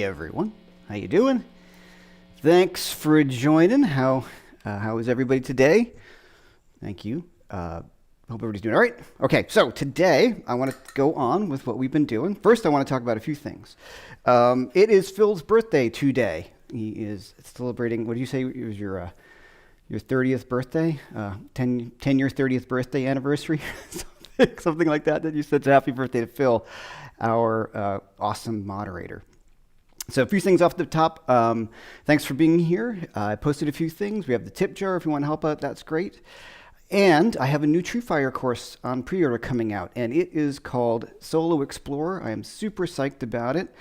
everyone, how you doing? Thanks for joining. How is everybody today? Thank you. Hope everybody's doing all right. Okay, so today I want to go on with what we've been doing. First, I want to talk about a few things. It is Phil's birthday today. He is celebrating. What did you say? It was your 30th birthday, 10-year 30th birthday anniversary, something like that. That you said happy birthday to Phil, our awesome moderator. So a few things off the top. Thanks for being here. I posted a few things. We have the tip jar if you want to help out. That's great. And I have a new TrueFire course on pre-order coming out, and it is called Solo Explorer. I am super psyched about it.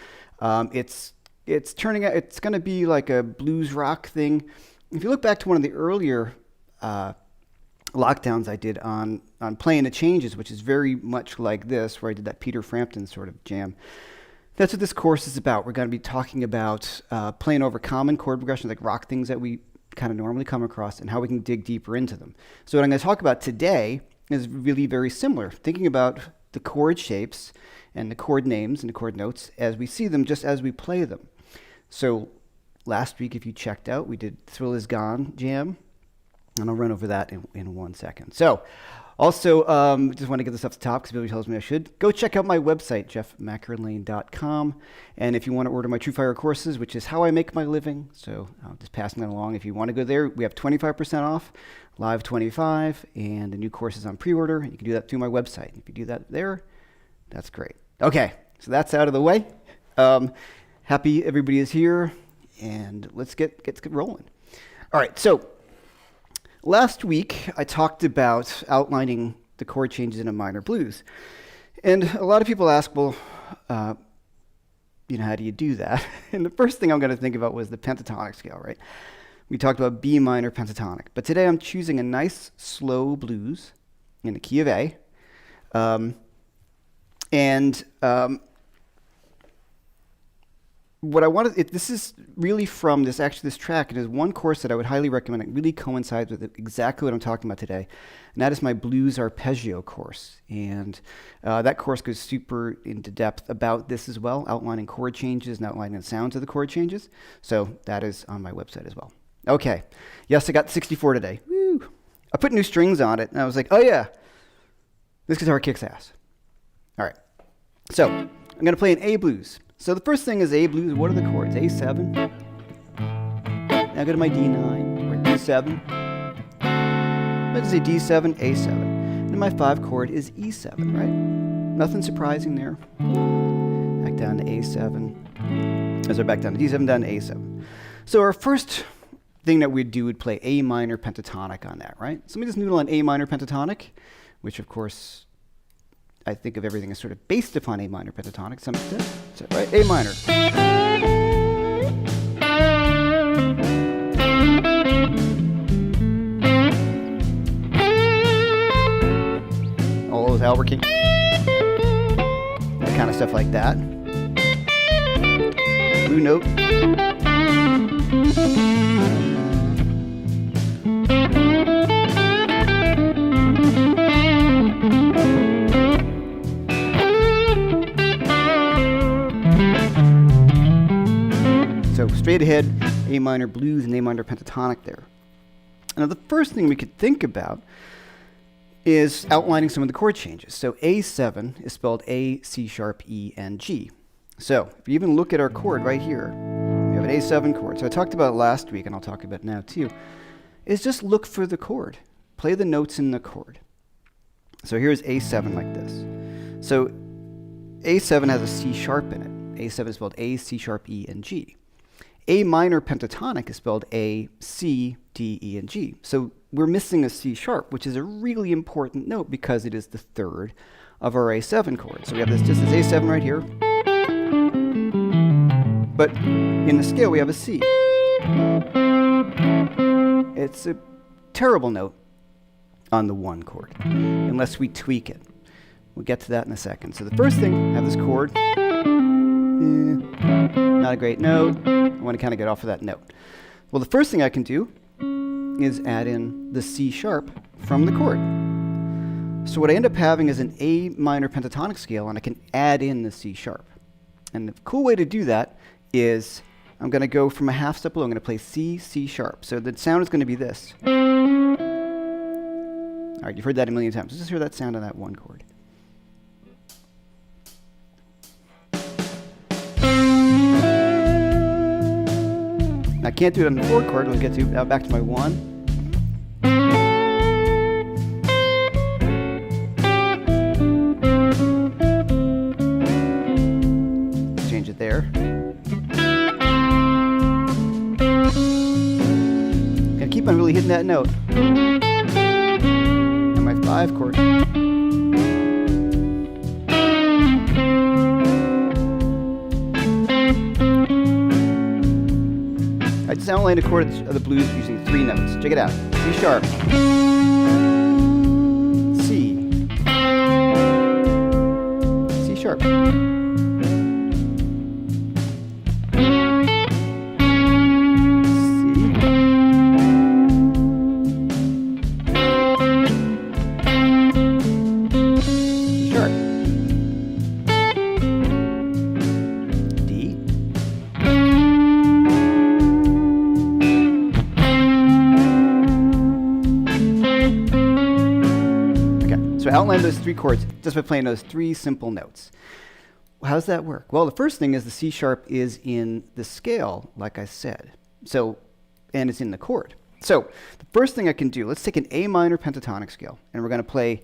It's turning out, it's going to be like a blues rock thing. If you look back to one of the earlier lockdowns I did on playing the changes, which is very much like this, where I did that Peter Frampton sort of jam. That's what this course is about. We're going to be talking about playing over common chord progressions, like rock things that we kind of normally come across, and how we can dig deeper into them. So what I'm going to talk about today is really very similar, thinking about the chord shapes and the chord names and the chord notes as we see them, just as we play them. So last week, if you checked out, we did Thrill Is Gone jam, and I'll run over that in 1 second. So also, just want to get this off the top because Billy tells me I should. Go check out my website, Jeff-McErlain.com. And if you want to order my TrueFire courses, which is how I make my living, so I'm just passing that along. If you want to go there, we have 25% off, LIVE25, and the new course is on pre-order. And you can do that through my website. If you do that there, that's great. Okay, so that's out of the way. Happy everybody is here, and let's get rolling. All right, so last week, I talked about outlining the chord changes in a minor blues. And a lot of people ask, well, how do you do that? And the first thing I'm going to think about was the pentatonic scale, right? We talked about B minor pentatonic. But today I'm choosing a nice, slow blues in the key of A. What I wanted, this is really from this track. It is one course that I would highly recommend. It really coincides with exactly what I'm talking about today. And that is my blues arpeggio course. And that course goes super into depth about this as well, outlining chord changes and outlining the sounds of the chord changes. So that is on my website as well. Okay. Yes, I got 64 today. Woo! I put new strings on it, and I was like, oh yeah, this guitar kicks ass. All right. So I'm going to play an A blues. So the first thing is A blues. What are the chords? A7. Now go to my D9 or D7. Let's say D7, A7. And my 5 chord is E7, right? Nothing surprising there. Back down to A7. As I back down to D7, down to A7. So our first thing that we'd do would play A minor pentatonic on that, right? So let me just noodle on A minor pentatonic, which of course I think of everything as sort of based upon A minor pentatonic to some extent. So, right? A minor. All those Albuquerque. That kind of stuff like that. Blue note. So straight ahead, A minor blues and A minor pentatonic there. Now the first thing we could think about is outlining some of the chord changes. So A7 is spelled A, C sharp, E, and G. So if you even look at our chord right here, we have an A7 chord. So I talked about it last week, and I'll talk about it now too, is just look for the chord. Play the notes in the chord. So here's A7 like this. So A7 has a C sharp in it. A7 is spelled A, C sharp, E, and G. A minor pentatonic is spelled A, C, D, E, and G. So we're missing a C sharp, which is a really important note because it is the third of our A7 chord. So we have just this A7 right here. But in the scale, we have a C. It's a terrible note on the 1 chord, unless we tweak it. We'll get to that in a second. So the first thing, I have this chord. Not a great note. I want to kind of get off of that note. Well, the first thing I can do is add in the C sharp from the chord. So what I end up having is an A minor pentatonic scale, and I can add in the C sharp. And the cool way to do that is I'm going to go from a half step below. I'm going to play C, C sharp. So the sound is going to be this. All right, you've heard that a million times. Let's just hear that sound on that one chord. I can't do it on the 4 chord. We'll get to back to my 1. Change it there. Gotta keep on really hitting that note. And my 5 chord. I just outlined a chord of the blues using 3 notes. Check it out. C sharp. C. C sharp. So I outlined those 3 chords just by playing those 3 simple notes. Well, how does that work? Well, the first thing is the C sharp is in the scale, like I said. So, and it's in the chord. So the first thing I can do, let's take an A minor pentatonic scale, and we're going to play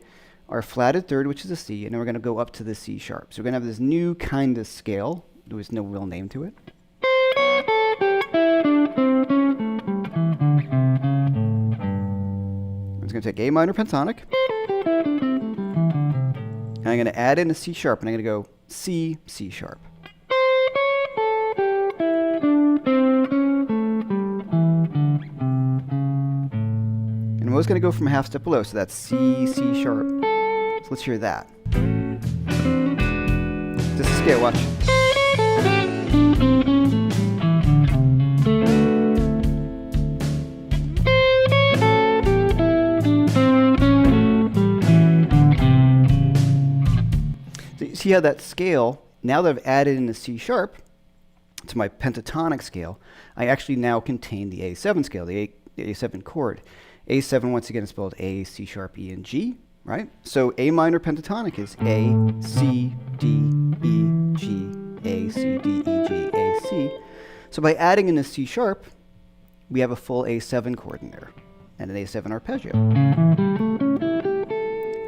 our flatted third, which is a C, and then we're going to go up to the C sharp. So we're going to have this new kind of scale. There was no real name to it. I'm just going to take A minor pentatonic. And I'm going to add in a C sharp, and I'm going to go C, C sharp. And I'm always going to go from a half step below, so that's C, C sharp. So let's hear that. Just a scale, watch. See how that scale, now that I've added in the C sharp to my pentatonic scale, I actually now contain the A7 scale, the A7 chord. A7, once again, is spelled A, C sharp, E, and G, right? So A minor pentatonic is A, C, D, E, G, A, C, D, E, G, A, C. So by adding in the C sharp, we have a full A7 chord in there, and an A7 arpeggio.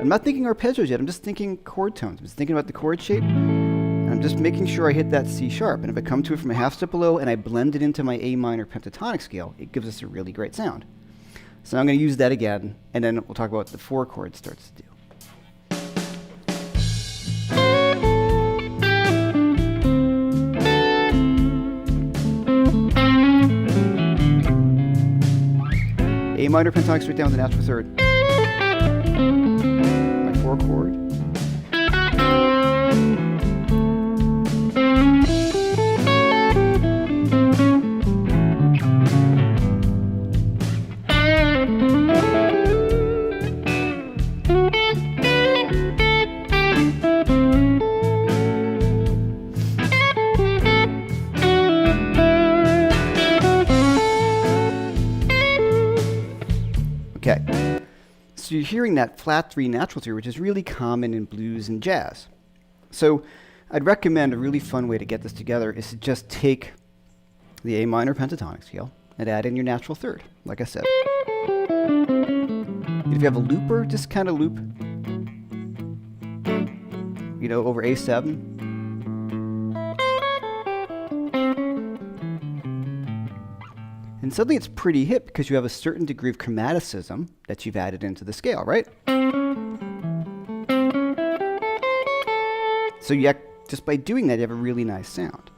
I'm not thinking arpeggios yet, I'm just thinking chord tones. I'm just thinking about the chord shape, and I'm just making sure I hit that C sharp. And if I come to it from a half step below and I blend it into my A minor pentatonic scale, it gives us a really great sound. So I'm going to use that again, and then we'll talk about what the 4 chord starts to do. A minor pentatonic straight down with the natural third. 4 chord. Okay. So you're hearing that flat 3 natural 3, which is really common in blues and jazz. So I'd recommend a really fun way to get this together is to just take the A minor pentatonic scale and add in your natural third, like I said. If you have a looper, just kind of loop, you know, over A7. And suddenly it's pretty hip because you have a certain degree of chromaticism that you've added into the scale, right? So just by doing that, you have a really nice sound.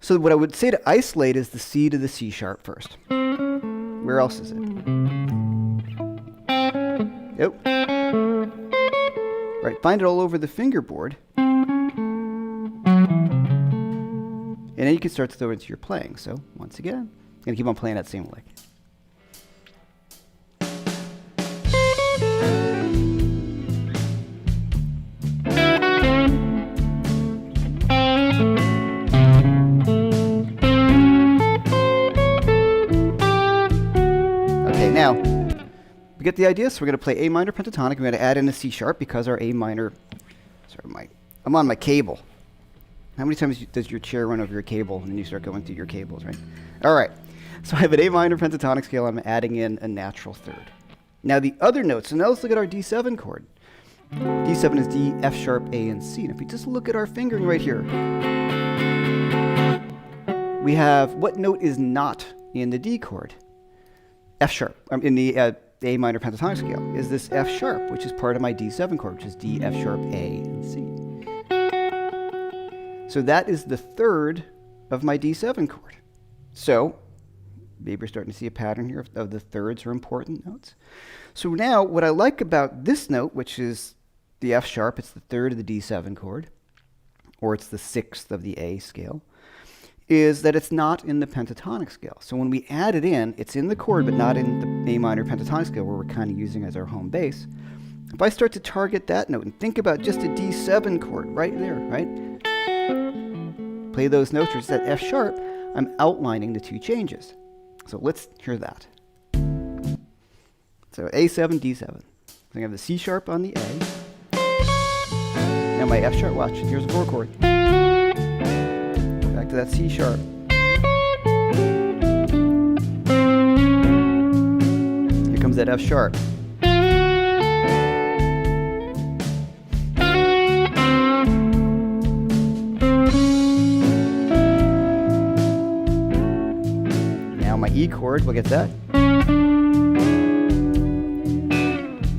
So what I would say to isolate is the C to the C sharp first. Where else is it? Yep. Right, find it all over the fingerboard. And then you can start to throw it into your playing. So once again, I'm going to keep on playing that same lick. We get the idea? So we're going to play A minor pentatonic. We're going to add in a C sharp because our A minor, I'm on my cable. How many times does your chair run over your cable and then you start going through your cables, right? All right. So I have an A minor pentatonic scale. I'm adding in a natural third. Now the other notes, so now let's look at our D7 chord. D7 is D, F sharp, A, and C. And if we just look at our fingering right here, we have what note is not in the D chord? F sharp, in the A minor pentatonic scale, is this F sharp, which is part of my D7 chord, which is D, F sharp, A, and C. So that is the third of my D7 chord. So maybe we're starting to see a pattern here of the thirds are important notes. So now what I like about this note, which is the F sharp, it's the third of the D7 chord, or it's the sixth of the A scale, is that it's not in the pentatonic scale. So when we add it in, it's in the chord, but not in the A minor pentatonic scale, where we're kind of using as our home base. If I start to target that note and think about just a D7 chord right there, right? Play those notes, or it's that F sharp, I'm outlining the two changes. So let's hear that. So A7, D7. So I have the C sharp on the A. Now my F sharp, watch, here's a 4 chord. Back to that C sharp. Here comes that F sharp. Now my E chord, we'll get that.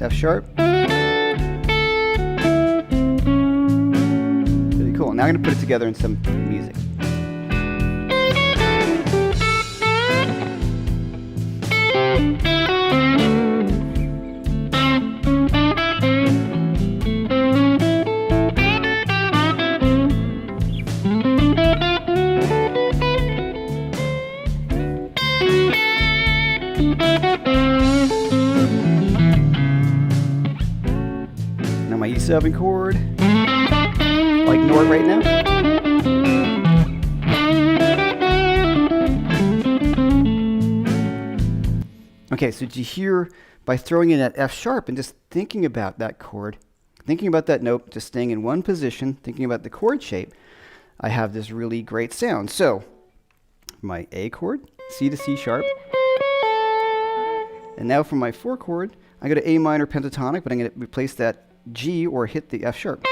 F sharp. Really cool. Now I'm going to put it together in some music. Now my E7 chord. I'll ignore it right now. Okay, so did you hear, by throwing in that F sharp and just thinking about that chord, thinking about that note, just staying in one position, thinking about the chord shape, I have this really great sound. So my A chord, C to C sharp. And now for my 4 chord, I go to A minor pentatonic, but I'm going to replace that G or hit the F sharp.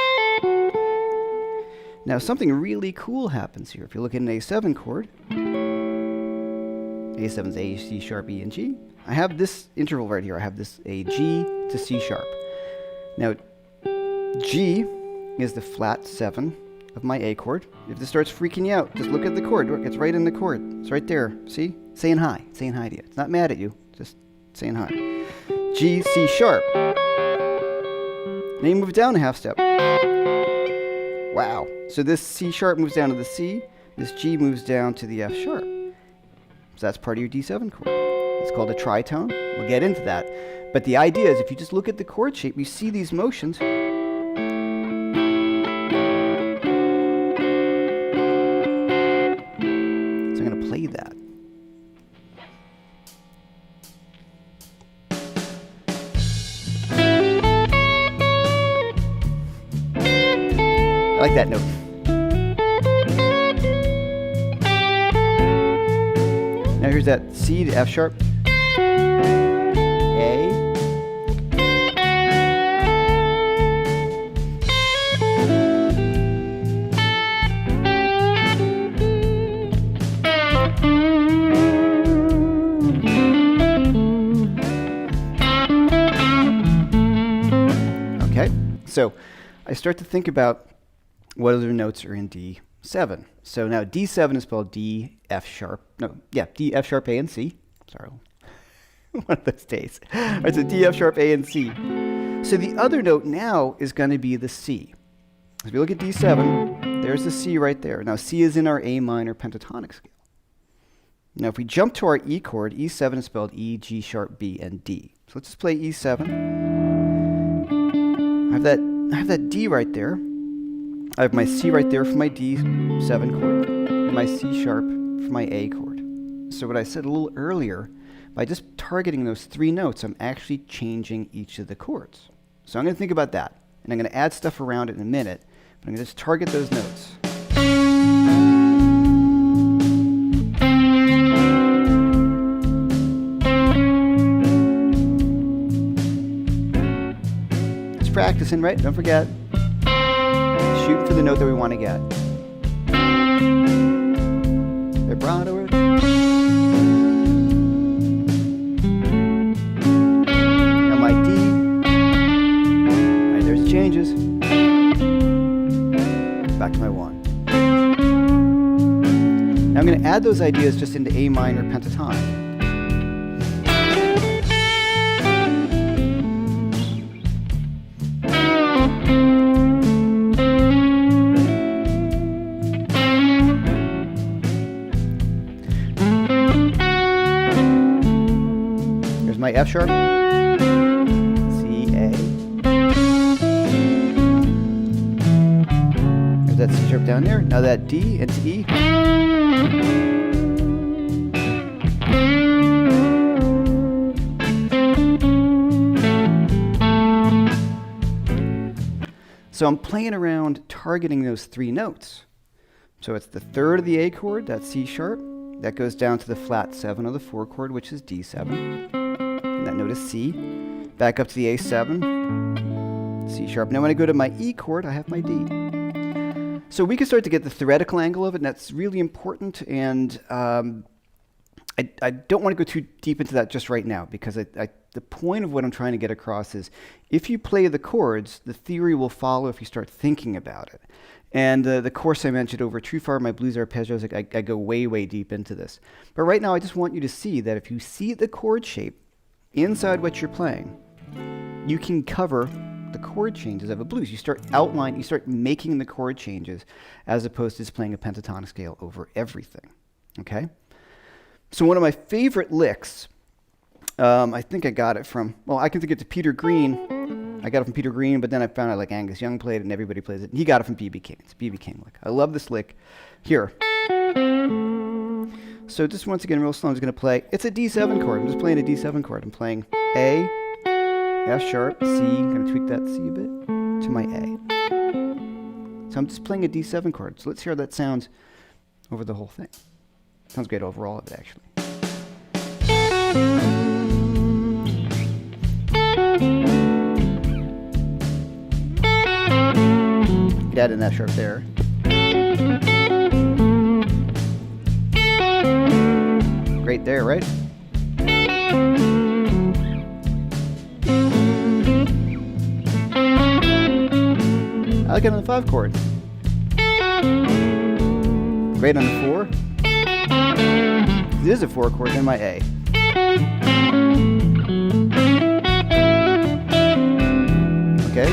Now something really cool happens here. If you look at an A7 chord, A7 is A, C sharp, E, and G. I have this interval right here. I have this a G to C sharp. Now G is the flat 7 of my A chord. If this starts freaking you out, just look at the chord. Look, it's right in the chord. It's right there. See? Saying hi. Saying hi to you. It's not mad at you. Just saying hi. G, C sharp. Then you move down a half step. Wow. So this C sharp moves down to the C. This G moves down to the F sharp. So that's part of your D7 chord. It's called a tritone. We'll get into that. But the idea is, if you just look at the chord shape, you see these motions. So I'm going to play that. I like that note. Now here's that C to F sharp. A. Okay, so I start to think about what other notes are in D7. So now D7 is spelled D, F sharp. No, yeah, D, F sharp, A, and C. Sorry, one of those days. All right, so D, F sharp, A, and C. So the other note now is going to be the C. If you look at D7, there's the C right there. Now C is in our A minor pentatonic scale. Now if we jump to our E chord, E7 is spelled E, G sharp, B, and D. So let's just play E7. I have that D right there. I have my C right there for my D7 chord, and my C sharp for my A chord. So what I said a little earlier, by just targeting those 3 notes, I'm actually changing each of the chords. So I'm going to think about that. And I'm going to add stuff around it in a minute, but I'm going to just target those notes. Just practicing, right? Don't forget. Shoot for the note that we want to get. Vibrato. Changes. Back to my 1. Now I'm going to add those ideas just into A minor pentatonic. Here's my F sharp. That C sharp down there. Now that D into E. So I'm playing around targeting those 3 notes. So it's the 3rd of the A chord, that's C sharp. That goes down to the flat 7 of the 4 chord, which is D7. And that note is C. Back up to the A7, C sharp. Now when I go to my E chord, I have my D. So we can start to get the theoretical angle of it, and that's really important. And I don't want to go too deep into that just right now, because the point of what I'm trying to get across is if you play the chords, the theory will follow if you start thinking about it. And the course I mentioned over True Far, my blues arpeggios, I go way, way deep into this. But right now, I just want you to see that if you see the chord shape inside what you're playing, you can cover the chord changes of a blues. You start making the chord changes as opposed to just playing a pentatonic scale over everything. Okay? So one of my favorite licks, I think I got it from, well, I can think it's Peter Green. I got it from Peter Green, but then I found out like Angus Young played it and everybody plays it. He got it from B.B. King. It's B.B. King lick. I love this lick. Here. So just once again, real slow, I'm just going to play. It's a D7 chord. I'm just playing a D7 chord. I'm playing A, F sharp, C, I'm going to tweak that C a bit, to my A. So I'm just playing a D7 chord. So let's hear how that sounds over the whole thing. Sounds great overall of it, actually. Could add an F sharp there. Great there, right? I like it on the 5 chord. Great on the 4. It is a 4 chord, then my A. Okay.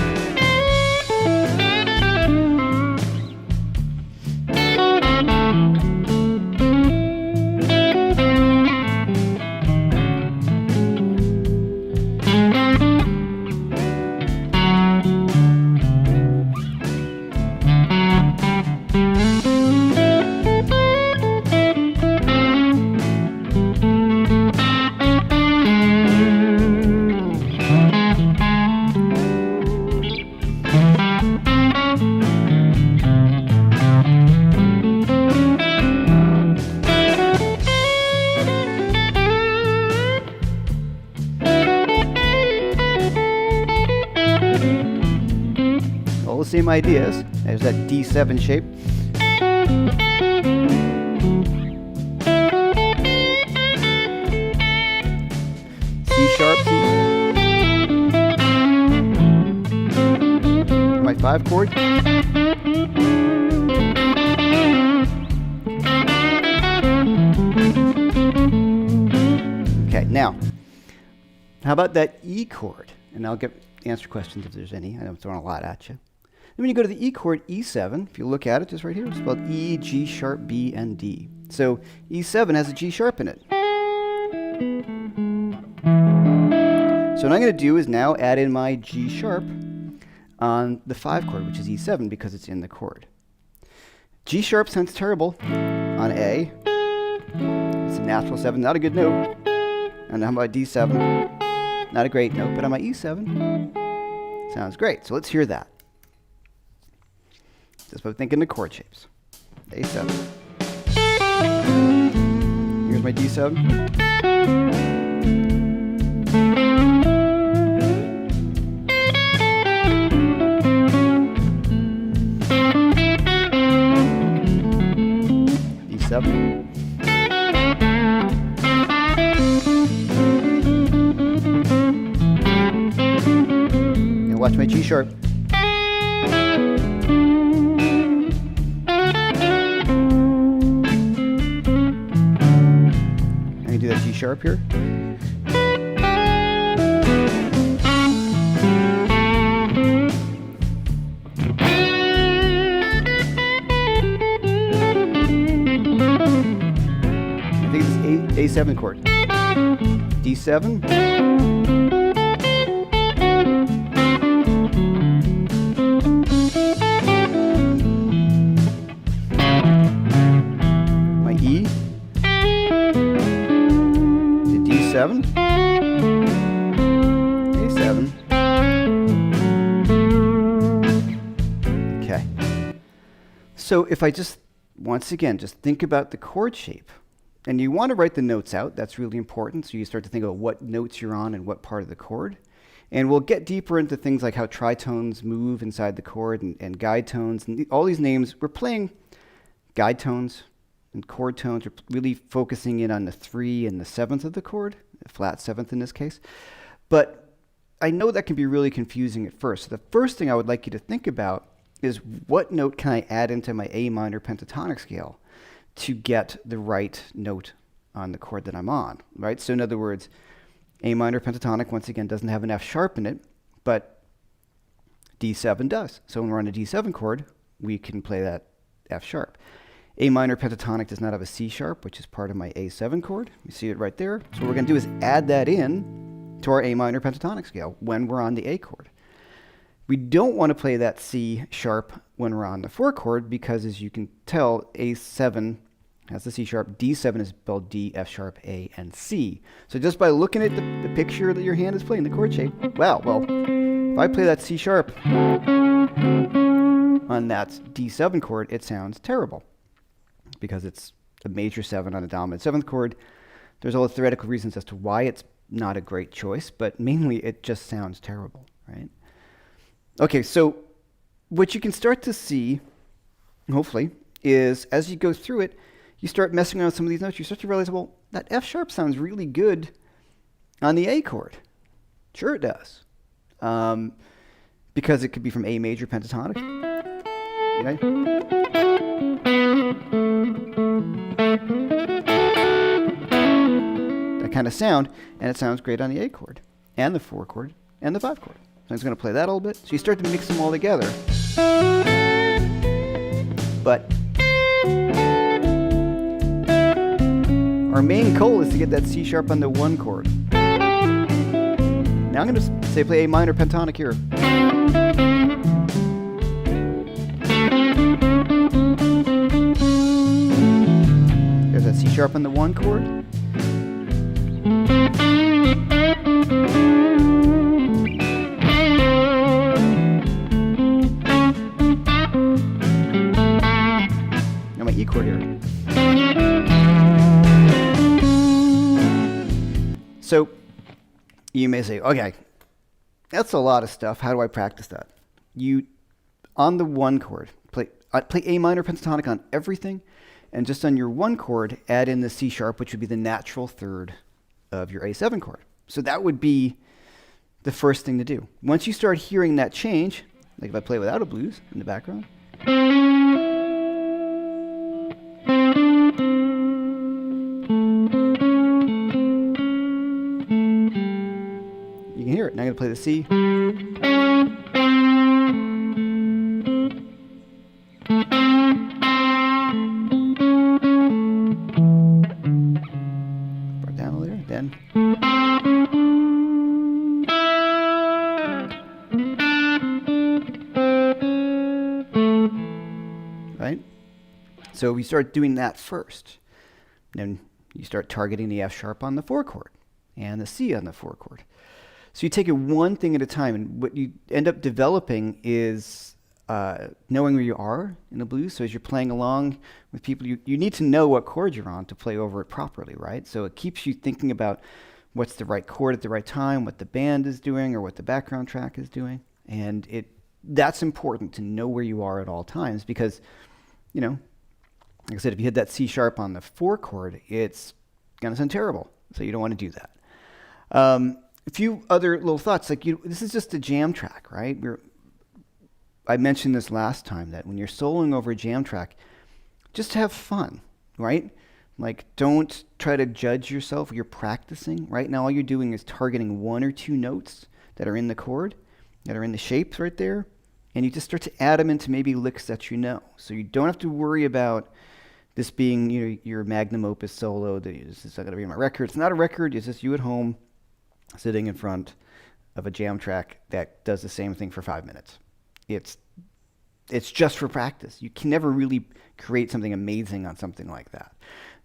All the same ideas. There's that D7 shape. C sharp, C. My 5 chord. Okay, now, how about that E chord? And I'll answer questions if there's any. I'm throwing a lot at you. Then when you go to the E chord, E7, if you look at it just right here, it's spelled E, G sharp, B, and D. So E7 has a G sharp in it. So what I'm going to do is now add in my G sharp on the 5 chord, which is E7, because it's in the chord. G sharp sounds terrible on A. It's a natural 7, not a good note. And how about D7? Not a great note, but on my E7, sounds great. So let's hear that. Just by thinking the chord shapes. A7. Here's my D7. D7. And watch my G sharp. Do that G sharp here. I think it's A7 chord. D7. My E. A7, A7. Okay. So if I just, once again, just think about the chord shape, and you want to write the notes out, that's really important. So you start to think about what notes you're on and what part of the chord. And we'll get deeper into things like how tritones move inside the chord and guide tones. And all these names, we're playing guide tones and chord tones. We're really focusing in on the 3 and the 7th of the chord. Flat 7th in this case. But I know that can be really confusing at first. So the first thing I would like you to think about is what note can I add into my A minor pentatonic scale to get the right note on the chord that I'm on, right? So in other words, A minor pentatonic, once again, doesn't have an F sharp in it, but D7 does. So when we're on a D7 chord, we can play that F sharp. A minor pentatonic does not have a C sharp, which is part of my A7 chord. You see it right there. So what we're going to do is add that in to our A minor pentatonic scale when we're on the A chord. We don't want to play that C sharp when we're on the 4 chord because, as you can tell, A7 has the C sharp, D7 is spelled D, F sharp, A, and C. So just by looking at the picture that your hand is playing, the chord shape, wow, well, if I play that C sharp on that D7 chord, it sounds terrible, because it's a major 7 on a dominant 7th chord. There's all the theoretical reasons as to why it's not a great choice, but mainly it just sounds terrible, right? Okay, so what you can start to see, hopefully, is as you go through it, you start messing around with some of these notes, you start to realize, well, that F sharp sounds really good on the A chord. Sure it does. Because it could be from A major pentatonic. Okay? That kind of sound, and it sounds great on the A chord, and the 4 chord, and the 5 chord. So I'm just going to play that a little bit. So you start to mix them all together. But our main goal is to get that C sharp on the 1 chord. Now I'm going to say play A minor pentatonic here. There's that C sharp on the 1 chord. Now my E chord here. So you may say, okay, that's a lot of stuff. How do I practice that? You, on the 1 chord, play A minor pentatonic on everything, and just on your 1 chord, add in the C sharp, which would be the natural 3rd of your A7 chord. So that would be the first thing to do. Once you start hearing that change, like if I play without a blues in the background, you can hear it. Now I'm going to play the C. Brought down a layer, then. Right? So we start doing that first. Then you start targeting the F sharp on the 4 chord. and the C on the 4 chord. So you take it one thing at a time, and what you end up developing is knowing where you are in the blues. So as you're playing along with people, you need to know what chord you're on to play over it properly, right? So it keeps you thinking about what's the right chord at the right time, what the band is doing, or what the background track is doing. And that's important to know where you are at all times because, you know, like I said, if you hit that C sharp on the 4 chord, it's going to sound terrible. So you don't want to do that. A few other little thoughts, like this is just a jam track, right? I mentioned this last time that when you're soloing over a jam track, just have fun, right? Like, don't try to judge yourself. You're practicing. Right now, all you're doing is targeting 1 or 2 notes that are in the chord, that are in the shapes right there, and you just start to add them into maybe licks that you know. So you don't have to worry about this being your magnum opus solo. This is not going to be my record. It's not a record. It's just you at home sitting in front of a jam track that does the same thing for 5 minutes. It's just for practice. You can never really create something amazing on something like that,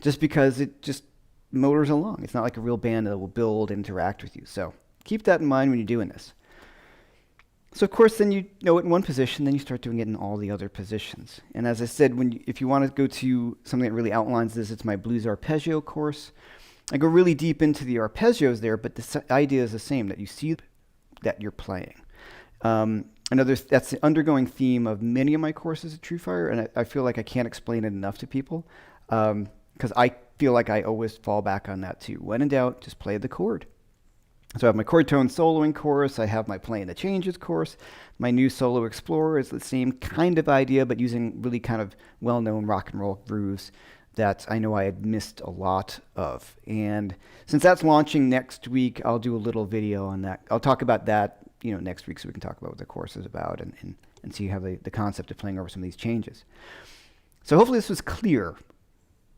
just because it just motors along. It's not like a real band that will build, interact with you. So keep that in mind when you're doing this. So of course, then you know it in one position, then you start doing it in all the other positions. And as I said, if you want to go to something that really outlines this, it's my blues arpeggio course. I go really deep into the arpeggios there, but the idea is the same, that you see that you're playing. That's the undergoing theme of many of my courses at TrueFire, and I feel like I can't explain it enough to people because I feel like I always fall back on that too. When in doubt, just play the chord. So I have my chord tone soloing course, I have my playing the changes course, my new solo explorer is the same kind of idea, but using really kind of well-known rock and roll grooves that I know I had missed a lot of. And since that's launching next week, I'll do a little video on that. I'll talk about that next week so we can talk about what the course is about and see how the concept of playing over some of these changes. So hopefully this was clear.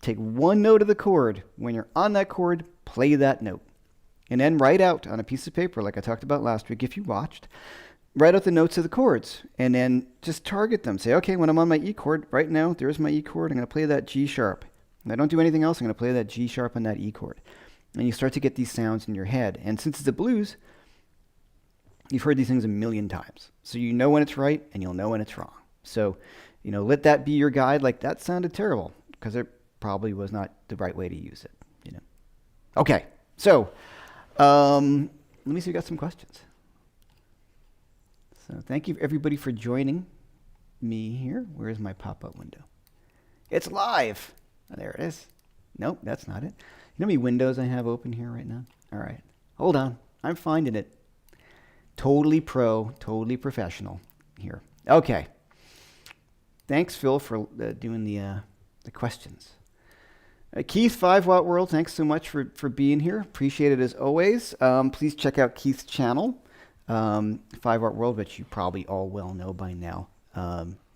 Take 1 note of the chord. When you're on that chord, play that note. And then write out on a piece of paper, like I talked about last week, if you watched, write out the notes of the chords and then just target them. Say, okay, when I'm on my E chord, right now, there's my E chord. I'm going to play that G sharp. And I don't do anything else. I'm going to play that G sharp on that E chord. And you start to get these sounds in your head. And since it's a blues, you've heard these things a million times. So you know when it's right and you'll know when it's wrong. So, let that be your guide. Like, that sounded terrible because it probably was not the right way to use it, Okay, so let me see if we got some questions. So thank you everybody for joining me here. Where's my pop-up window? It's live. Oh, there it is. Nope, that's not it. You know how many windows I have open here right now? All right, hold on. I'm finding it. Totally pro, totally professional here. Okay. Thanks, Phil, for doing the questions. Keith, 5 Watt World, thanks so much for being here. Appreciate it as always. Please check out Keith's channel, 5 Watt World, which you probably all well know by now.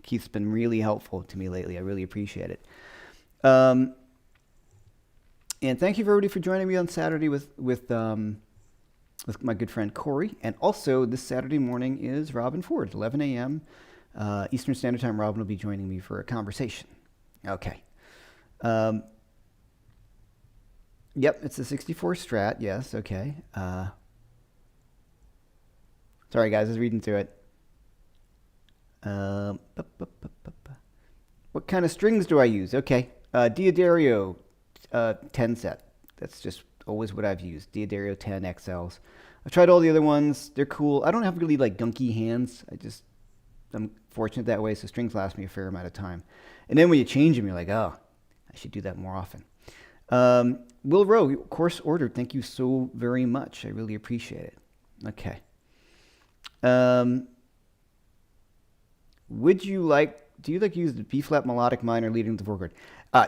Keith's been really helpful to me lately. I really appreciate it. And thank you everybody for joining me on Saturday with my good friend Corey. And also this Saturday morning is Robin Ford, 11 a.m. Eastern Standard Time. Robin will be joining me for a conversation. Okay. Yep, it's a 64 Strat. Yes, okay. Sorry, guys, I was reading through it. What kind of strings do I use? Okay, Diodario 10 set. That's just always what I've used. Diodario 10 XLs. I've tried all the other ones. They're cool. I don't have really like gunky hands. I'm fortunate that way, so strings last me a fair amount of time. And then when you change them, you're like, oh, I should do that more often. Will Rowe, course ordered. Thank you so very much. I really appreciate it. Okay. Do you like to use the B flat melodic minor leading to the 4 chord?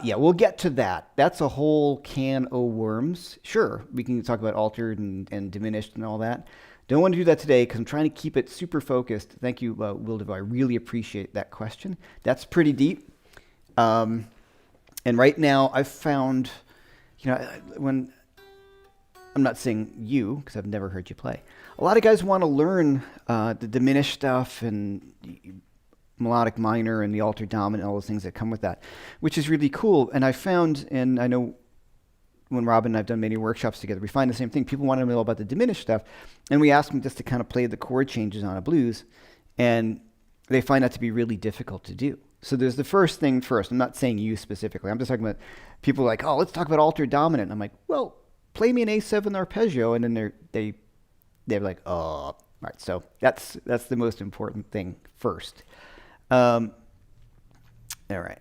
Yeah, we'll get to that. That's a whole can of worms. Sure, we can talk about altered and diminished and all that. Don't want to do that today because I'm trying to keep it super focused. Thank you, Will DeVoe. I really appreciate that question. That's pretty deep. And right now I've found, when I'm not saying you, because I've never heard you play. A lot of guys want to learn the diminished stuff and melodic minor and the altered dominant, all those things that come with that, which is really cool. And I found, and I know when Robin and I've done many workshops together, we find the same thing. People want to know about the diminished stuff, and we ask them just to kind of play the chord changes on a blues, and they find that to be really difficult to do. So there's the first thing first. I'm not saying you specifically. I'm just talking about people like, oh, let's talk about altered dominant. And I'm like, well, play me an A7 arpeggio, and then they're like, oh, right. So that's the most important thing first. All right.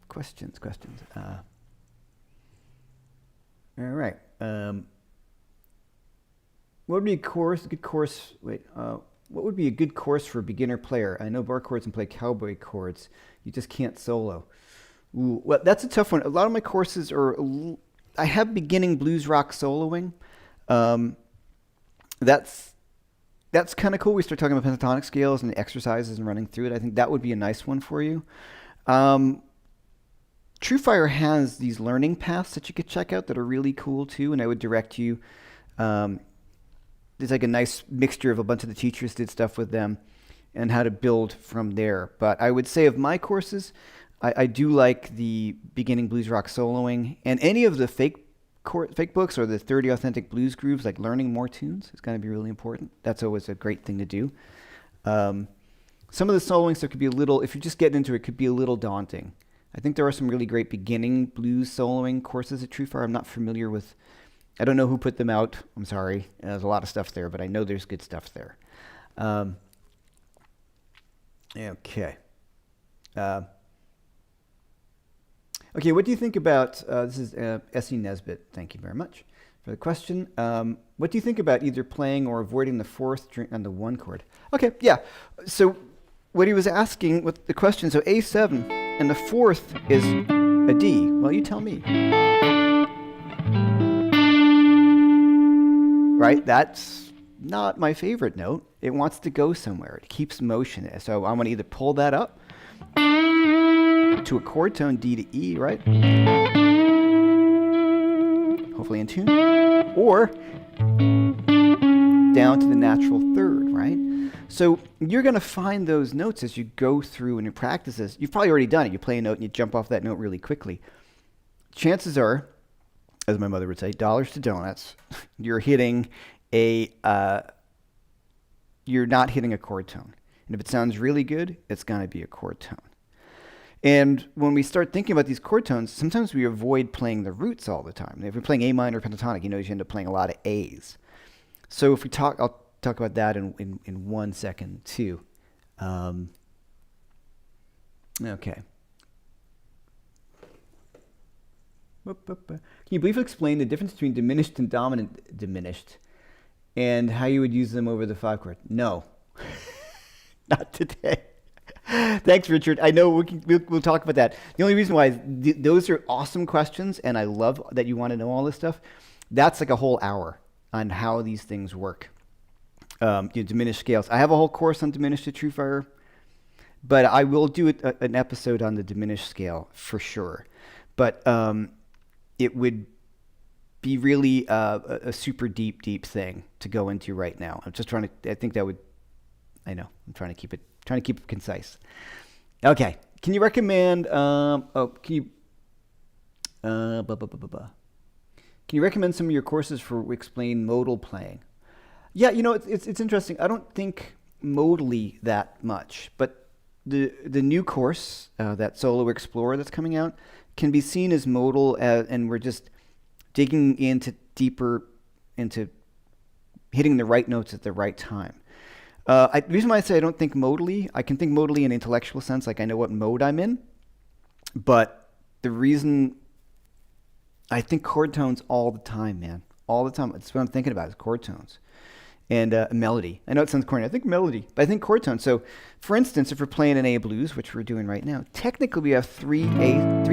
Questions. All right. What would be a good course? What would be a good course for a beginner player? I know bar chords and play cowboy chords. You just can't solo. Ooh, well, that's a tough one. A lot of my courses I have beginning blues rock soloing. That's kind of cool. We start talking about pentatonic scales and the exercises and running through it. I think that would be a nice one for you. TrueFire has these learning paths that you could check out that are really cool too, and I would direct you. There's like a nice mixture of a bunch of the teachers did stuff with them and how to build from there. But I would say of my courses, I do like the beginning blues rock soloing, and any of the fake books or the 30 authentic blues grooves, like learning more tunes is going to be really important. That's always a great thing to do. Some of the soloing stuff could be a little, if you're just getting into it, could be a little daunting. I think there are some really great beginning blues soloing courses at TrueFire. I'm not familiar with, I don't know who put them out. I'm sorry. There's a lot of stuff there, but I know there's good stuff there. Okay. Okay, what do you think about, this is S.E. Nesbitt, thank you very much for the question. What do you think about either playing or avoiding the fourth string on the one chord? Okay, yeah. So what he was asking with the question, so A7 and the fourth is a D. Well, you tell me. Right, that's not my favorite note. It wants to go somewhere. It keeps motion. So I want to either pull that up to a chord tone, D to E, right? Hopefully in tune. Or down to the natural third, right? So you're going to find those notes as you go through and you practice this. You've probably already done it. You play a note and you jump off that note really quickly. Chances are, as my mother would say, dollars to donuts, you're not hitting a chord tone. And if it sounds really good, it's going to be a chord tone. And when we start thinking about these chord tones, sometimes we avoid playing the roots all the time. If we're playing A minor pentatonic, you end up playing a lot of A's. So if I'll talk about that in 1 second too. Okay. Can you briefly explain the difference between diminished and dominant diminished and how you would use them over the 5 chord? No, not today. Thanks, Richard. I know we'll talk about that. The only reason why is those are awesome questions, and I love that you want to know all this stuff. That's like a whole hour on how these things work. Diminished scales. I have a whole course on diminished at TrueFire, but I will do an episode on the diminished scale for sure. But it would be really a super deep thing to go into right now. I'm just trying to. I think that would. I know. I'm trying to keep it concise. Okay. Can you recommend? Can you recommend some of your courses for explain modal playing? Yeah, it's interesting. I don't think modally that much, but the new course, that Solo Explorer that's coming out, can be seen as modal, and we're just digging deeper into hitting the right notes at the right time. The reason why I say I don't think modally, I can think modally in an intellectual sense, like I know what mode I'm in, but the reason I think chord tones all the time, man, all the time. That's what I'm thinking about is chord tones and melody. I know it sounds corny. I think melody, but I think chord tones. So, for instance, if we're playing an A blues, which we're doing right now, technically we have three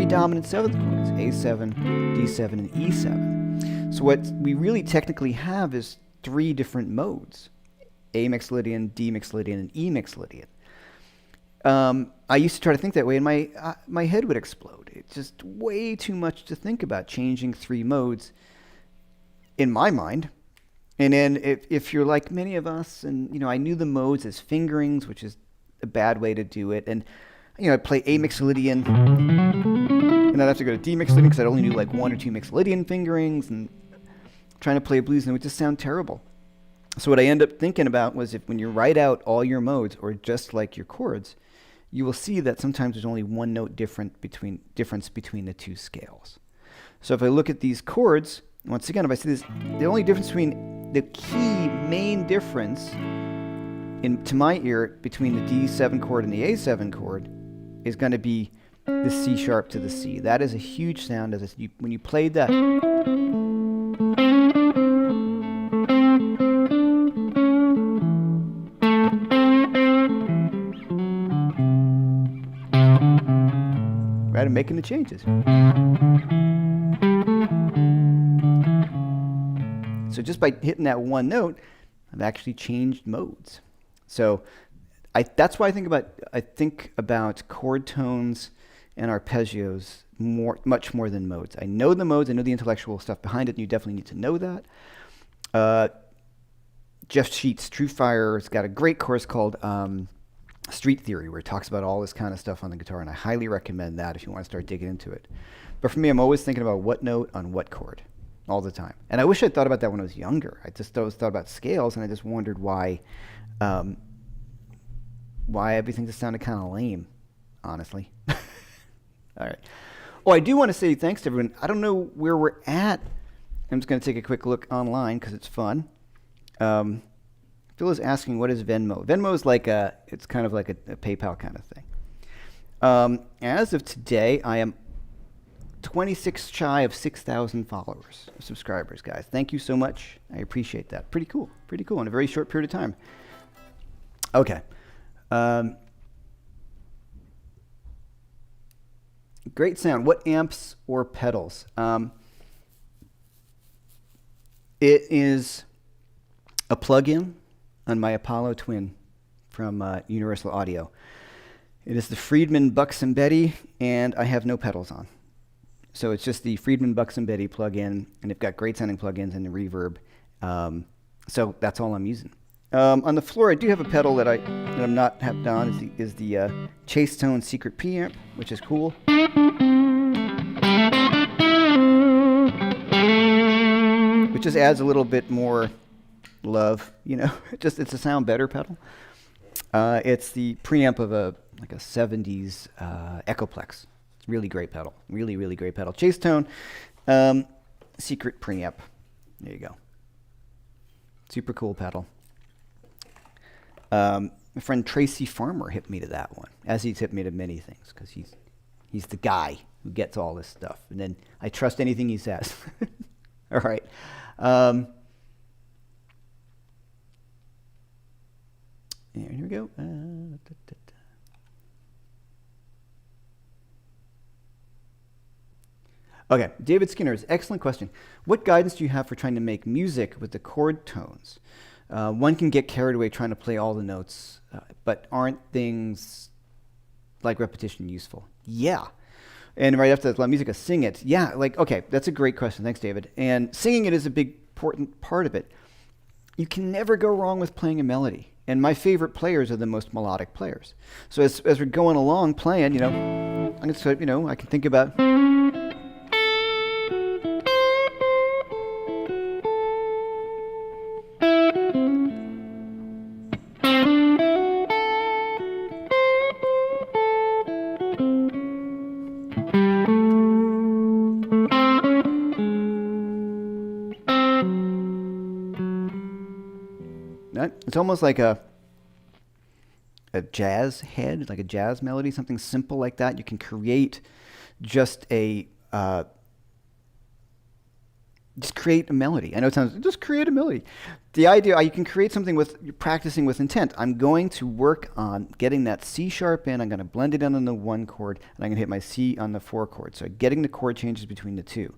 dominant seventh chords: A7, D7, and E7. So what we really technically have is 3 different modes: A Mixolydian, D Mixolydian, and E Mixolydian. I used to try to think that way, and my head would explode. It's just way too much to think about changing 3 modes in my mind. And then if you're like many of us, and I knew the modes as fingerings, which is a bad way to do it, and I'd play A Mixolydian, and And I'd have to go to D mixolydian because I'd only do like 1 or 2 mixolydian fingerings, and trying to play a blues note would just sound terrible. So what I end up thinking about was when you write out all your modes, or just like your chords, you will see that sometimes there's only 1 note difference between the 2 scales. So if I look at these chords, once again, if I see this, the only difference between the key main difference to my ear between the D7 chord and the A7 chord is going to be the C sharp to the C. That is a huge sound. When you played that, right, I'm making the changes. So just by hitting that 1 note, I've actually changed modes. So that's why I think about chord tones and arpeggios much more than modes. I know the modes, I know the intellectual stuff behind it, and you definitely need to know that. Jeff Sheets, True Fire, has got a great course called Street Theory, where it talks about all this kind of stuff on the guitar, and I highly recommend that if you want to start digging into it. But for me, I'm always thinking about what note on what chord all the time. And I wish I'd thought about that when I was younger. I just always thought about scales, and I just wondered why everything just sounded kind of lame, honestly. All right. Oh, I do want to say thanks to everyone. I don't know where we're at. I'm just going to take a quick look online because it's fun. Phil is asking, what is Venmo? Venmo is it's kind of like a PayPal kind of thing. As of today, I am 26 shy of 6,000 followers, subscribers, guys. Thank you so much. I appreciate that. Pretty cool in a very short period of time. Okay. Great sound. What amps or pedals? It is a plug-in on my Apollo Twin from Universal Audio. It is the Friedman Buxom Betty, and I have no pedals on. So it's just the Friedman Buxom Betty plug-in, and they've got great sounding plug-ins and the reverb. So that's all I'm using. On the floor, I do have a pedal that I'm not have on. Is the Chase Tone Secret Preamp, which is cool. Which just adds a little bit more love, it's a sound better pedal. It's the preamp of a 70s Echoplex. It's really great pedal. Really, really great pedal. Chase Tone Secret Preamp. There you go. Super cool pedal. My friend Tracy Farmer hit me to that one, as he's hit me to many things, because he's the guy who gets all this stuff. And then I trust anything he says. All right. Here we go. Okay, David Skinner's excellent question. What guidance do you have for trying to make music with the chord tones? One can get carried away trying to play all the notes, but aren't things like repetition useful? Yeah. And right after La Musica, sing it. Yeah, okay, that's a great question. Thanks, David. And singing it is a big, important part of it. You can never go wrong with playing a melody. And my favorite players are the most melodic players. So as we're going along playing, I can think about... It's almost like a jazz head, like a jazz melody, something simple like that. You can create just create a melody. I know it sounds, just create a melody. The idea, you can create something you're practicing with intent. I'm going to work on getting that C sharp in. I'm going to blend it in on the 1 chord, and I'm going to hit my C on the 4 chord. So getting the chord changes between the 2.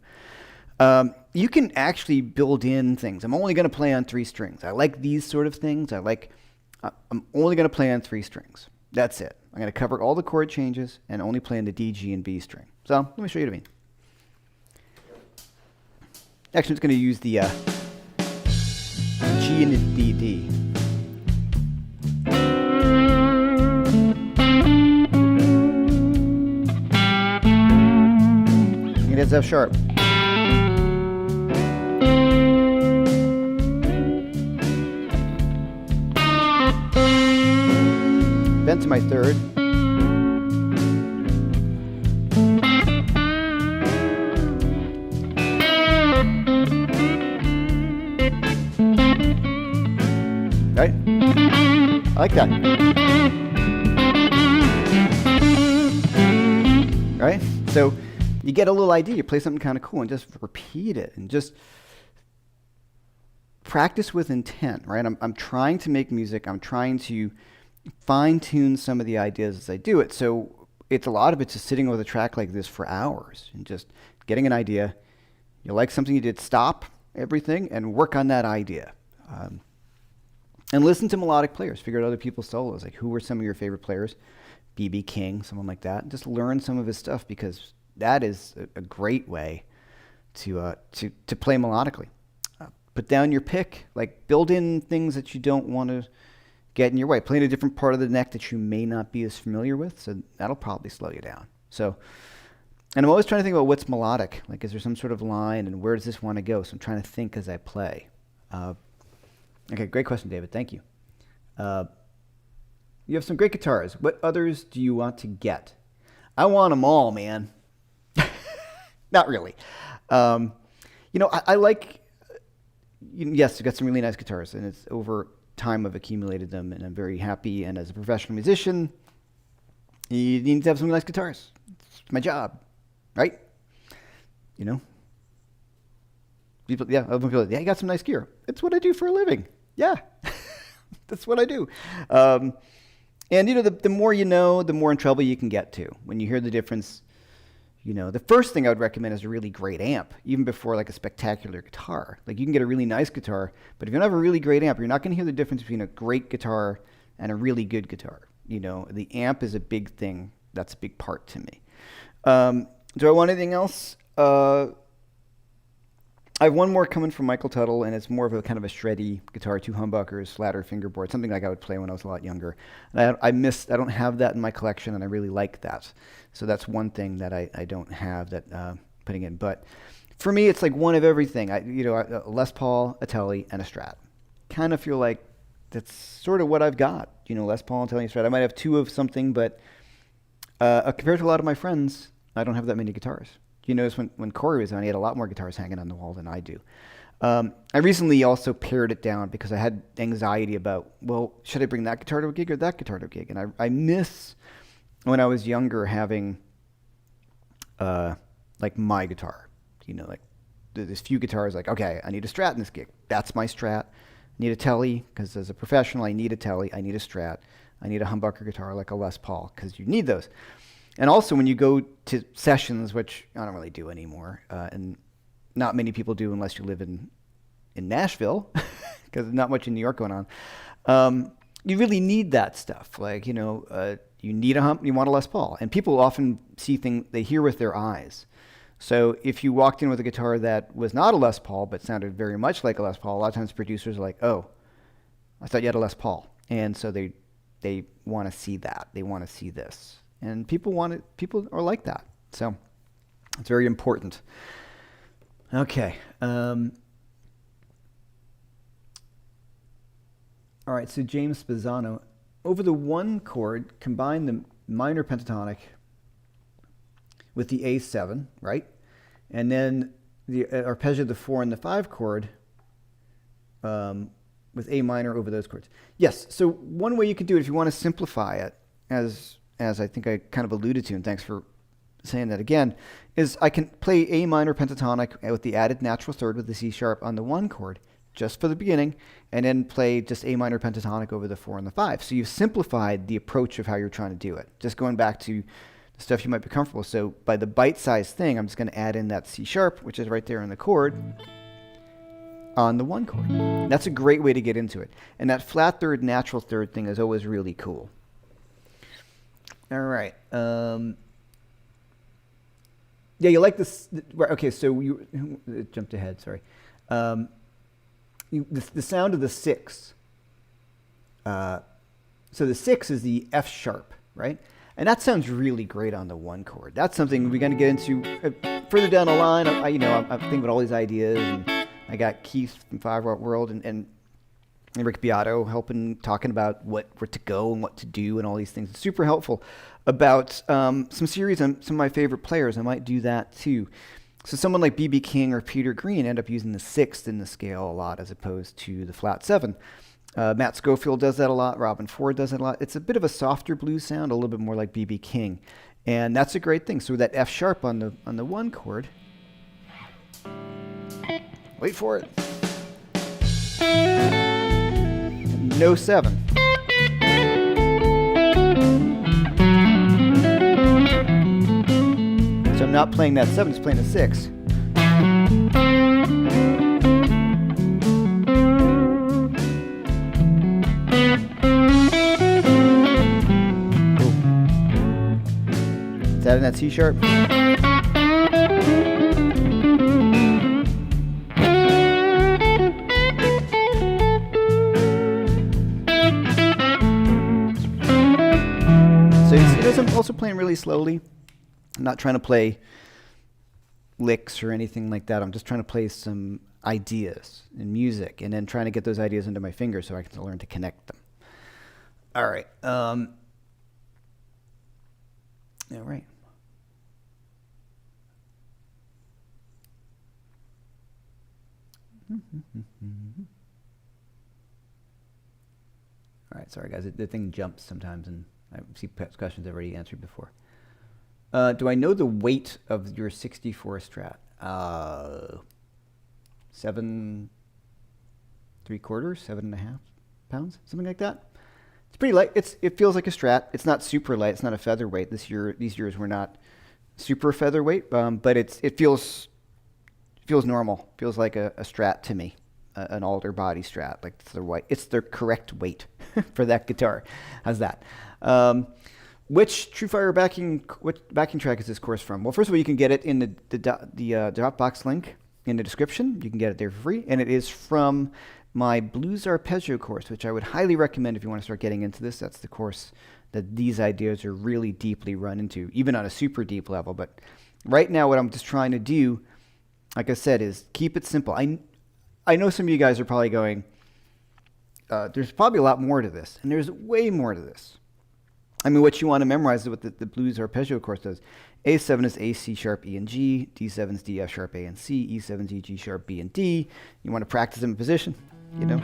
You can actually build in things. I'm only going to play on 3 strings. I like these sort of things. I'm only going to play on 3 strings. That's it. I'm going to cover all the chord changes and only play in the D, G, and B string. So let me show you what I mean. Actually, I'm just going to use the G and the D. It's F sharp. Bent to my third. Right? I like that. Right? So you get a little idea, you play something kind of cool and just repeat it and just practice with intent, right? I'm trying to make music. I'm trying to fine-tune some of the ideas as I do it. So it's a lot of it's just sitting with a track like this for hours and just getting an idea. You like something you did, stop everything and work on that idea. And listen to melodic players. Figure out other people's solos. Like, who were some of your favorite players? B.B. King, someone like that. And just learn some of his stuff, because that is a great way to play melodically. Put down your pick. Like, build in things that you don't want to get in your way. Play in a different part of the neck that you may not be as familiar with. So that'll probably slow you down. So, and I'm always trying to think about what's melodic. Like, is there some sort of line, and where does this want to go? So I'm trying to think as I play. Okay, great question, David. Thank you. You have some great guitars. What others do you want to get? I want them all, man. Not really. I like, yes, I've got some really nice guitars, and it's over time I've accumulated them, and I'm very happy. And as a professional musician, you need to have some nice guitars. It's my job, right? People, yeah, you got some nice gear. It's what I do for a living. Yeah, that's what I do. And the more you know, the more in trouble you can get to. When you hear the difference, the first thing I would recommend is a really great amp, even before like a spectacular guitar. Like, you can get a really nice guitar, but if you don't have a really great amp, you're not going to hear the difference between a great guitar and a really good guitar. The amp is a big thing. That's a big part to me. Do I want anything else? I have one more coming from Michael Tuttle, and it's more of a kind of a shreddy guitar, 2 humbuckers, ladder fingerboard, something like I would play when I was a lot younger. And I don't have that in my collection, and I really like that. So that's one thing that I don't have that putting in. But for me, it's like one of everything. A Les Paul, a Tele, and a Strat. Kind of feel like that's sort of what I've got. Les Paul, and Tele, and Strat. I might have 2 of something, but compared to a lot of my friends, I don't have that many guitars. You notice when Corey was on, he had a lot more guitars hanging on the wall than I do. I recently also pared it down because I had anxiety about, well, should I bring that guitar to a gig or that guitar to a gig? And I miss, when I was younger, having like my guitar. Like there's few guitars like, okay, I need a Strat in this gig. That's my Strat. I need a Tele, because as a professional, I need a Tele. I need a Strat. I need a humbucker guitar like a Les Paul, because you need those. And also, when you go to sessions, which I don't really do anymore, and not many people do unless you live in Nashville, because there's not much in New York going on, you really need that stuff. Like, you need a hump, you want a Les Paul. And people often see things, they hear with their eyes. So if you walked in with a guitar that was not a Les Paul, but sounded very much like a Les Paul, a lot of times producers are like, oh, I thought you had a Les Paul. And so they want to see that. They want to see this. And people are like that. So it's very important. Okay. All right, so James Spezzano. Over the 1 chord, combine the minor pentatonic with the A7, right? And then the arpeggio, the 4 and the 5 chord with A minor over those chords. Yes, so one way you could do it, if you want to simplify it, as I think I kind of alluded to, and thanks for saying that again, is I can play A minor pentatonic with the added natural third with the C sharp on the 1 chord, just for the beginning, and then play just A minor pentatonic over the 4 and the 5. So you've simplified the approach of how you're trying to do it. Just going back to the stuff you might be comfortable. So by the bite-sized thing, I'm just going to add in that C sharp, which is right there in the chord, on the 1 chord. That's a great way to get into it. And that flat third, natural third thing is always really cool. All right. Yeah, you like this. Okay, so you jumped ahead. Sorry. The sound of the 6. So the 6 is the F sharp, right? And that sounds really great on the 1 chord. That's something we're going to get into further down the line, I'm thinking about all these ideas, and I got Keith from Five Watt World and Rick Beato talking about where to go and what to do and all these things. It's super helpful about some series on some of my favorite players. I might do that too. So someone like B.B. King or Peter Green end up using the sixth in the scale a lot as opposed to the flat seven. Matt Schofield does that a lot. Robin Ford does that a lot. It's a bit of a softer blues sound, a little bit more like B.B. King. And that's a great thing. So that F sharp on the one chord, wait for it, no seven. So I'm not playing that seven, just playing a six. Is that in that C sharp? So you see, I'm also playing really slowly. I'm not trying to play licks or anything like that. I'm just trying to play some ideas in music and then trying to get those ideas into my fingers so I can learn to connect them. All right. All right. All right, sorry guys, the thing jumps sometimes, and I see questions I've already answered before. Do I know the weight of your 64 Strat? 7 3/4, 7.5 pounds, something like that. It's pretty light. It feels like a Strat. It's not super light. It's not a featherweight. These years were not super featherweight, but it feels normal. Feels like a Strat to me, an alder body Strat. Like it's the correct weight for that guitar. How's that? Which TrueFire backing track is this course from? Well, first of all, you can get it in the Dropbox link in the description. You can get it there for free, and it is from my blues arpeggio course, which I would highly recommend if you want to start getting into this. That's the course that these ideas are really deeply run into, even on a super deep level. But right now, what I'm just trying to do, like I said, is keep it simple. I know some of you guys are probably going, there's probably a lot more to this, and there's way more to this. I mean, what you want to memorize is what the blues arpeggio course does. A7 is A, C sharp, E, and G. D7 is D, F sharp, A, and C. E7 is E, G sharp, B, and D. You want to practice them in position, you know.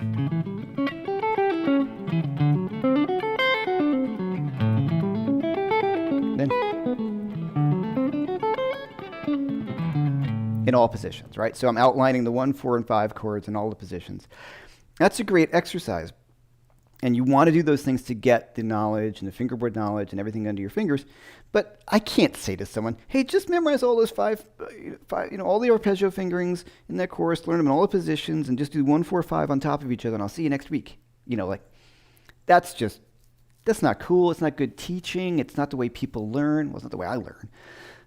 Then in all positions, right? So I'm outlining the 1, 4, and 5 chords in all the positions. That's a great exercise. And you want to do those things to get the knowledge and the fingerboard knowledge and everything under your fingers. But I can't say to someone, hey, just memorize all those five, all the arpeggio fingerings in that chorus, learn them in all the positions, and just do 1, 4, 5 on top of each other, and I'll see you next week. That's not cool. It's not good teaching. It's not the way people learn. Well, it's not the way I learn.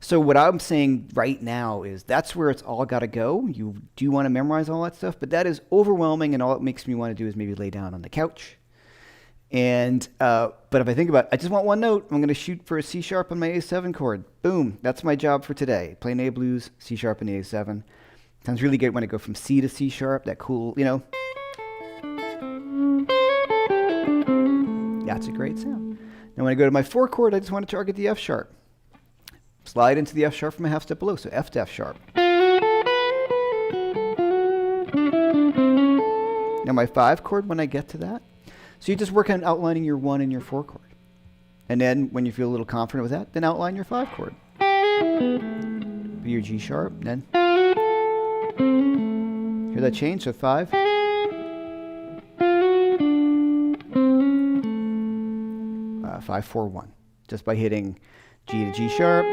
So what I'm saying right now is that's where it's all got to go. You do want to memorize all that stuff, but that is overwhelming, and all it makes me want to do is maybe lay down on the couch. And but if I think about it, I just want one note. I'm going to shoot for a C sharp on my A7 chord. Boom. That's my job for today. Playing A blues, C sharp, and the A7. Sounds really good when I go from C to C sharp. That cool, That's a great sound. Now when I go to my 4 chord, I just want to target the F sharp. Slide into the F sharp from a half step below. So F to F sharp. Now my 5 chord, when I get to that, so you just work on outlining your 1 and your 4 chord. And then when you feel a little confident with that, then outline your 5 chord. Be your G sharp, then. Hear that change? So 5. 5, 4, 1. Just by hitting G to G sharp.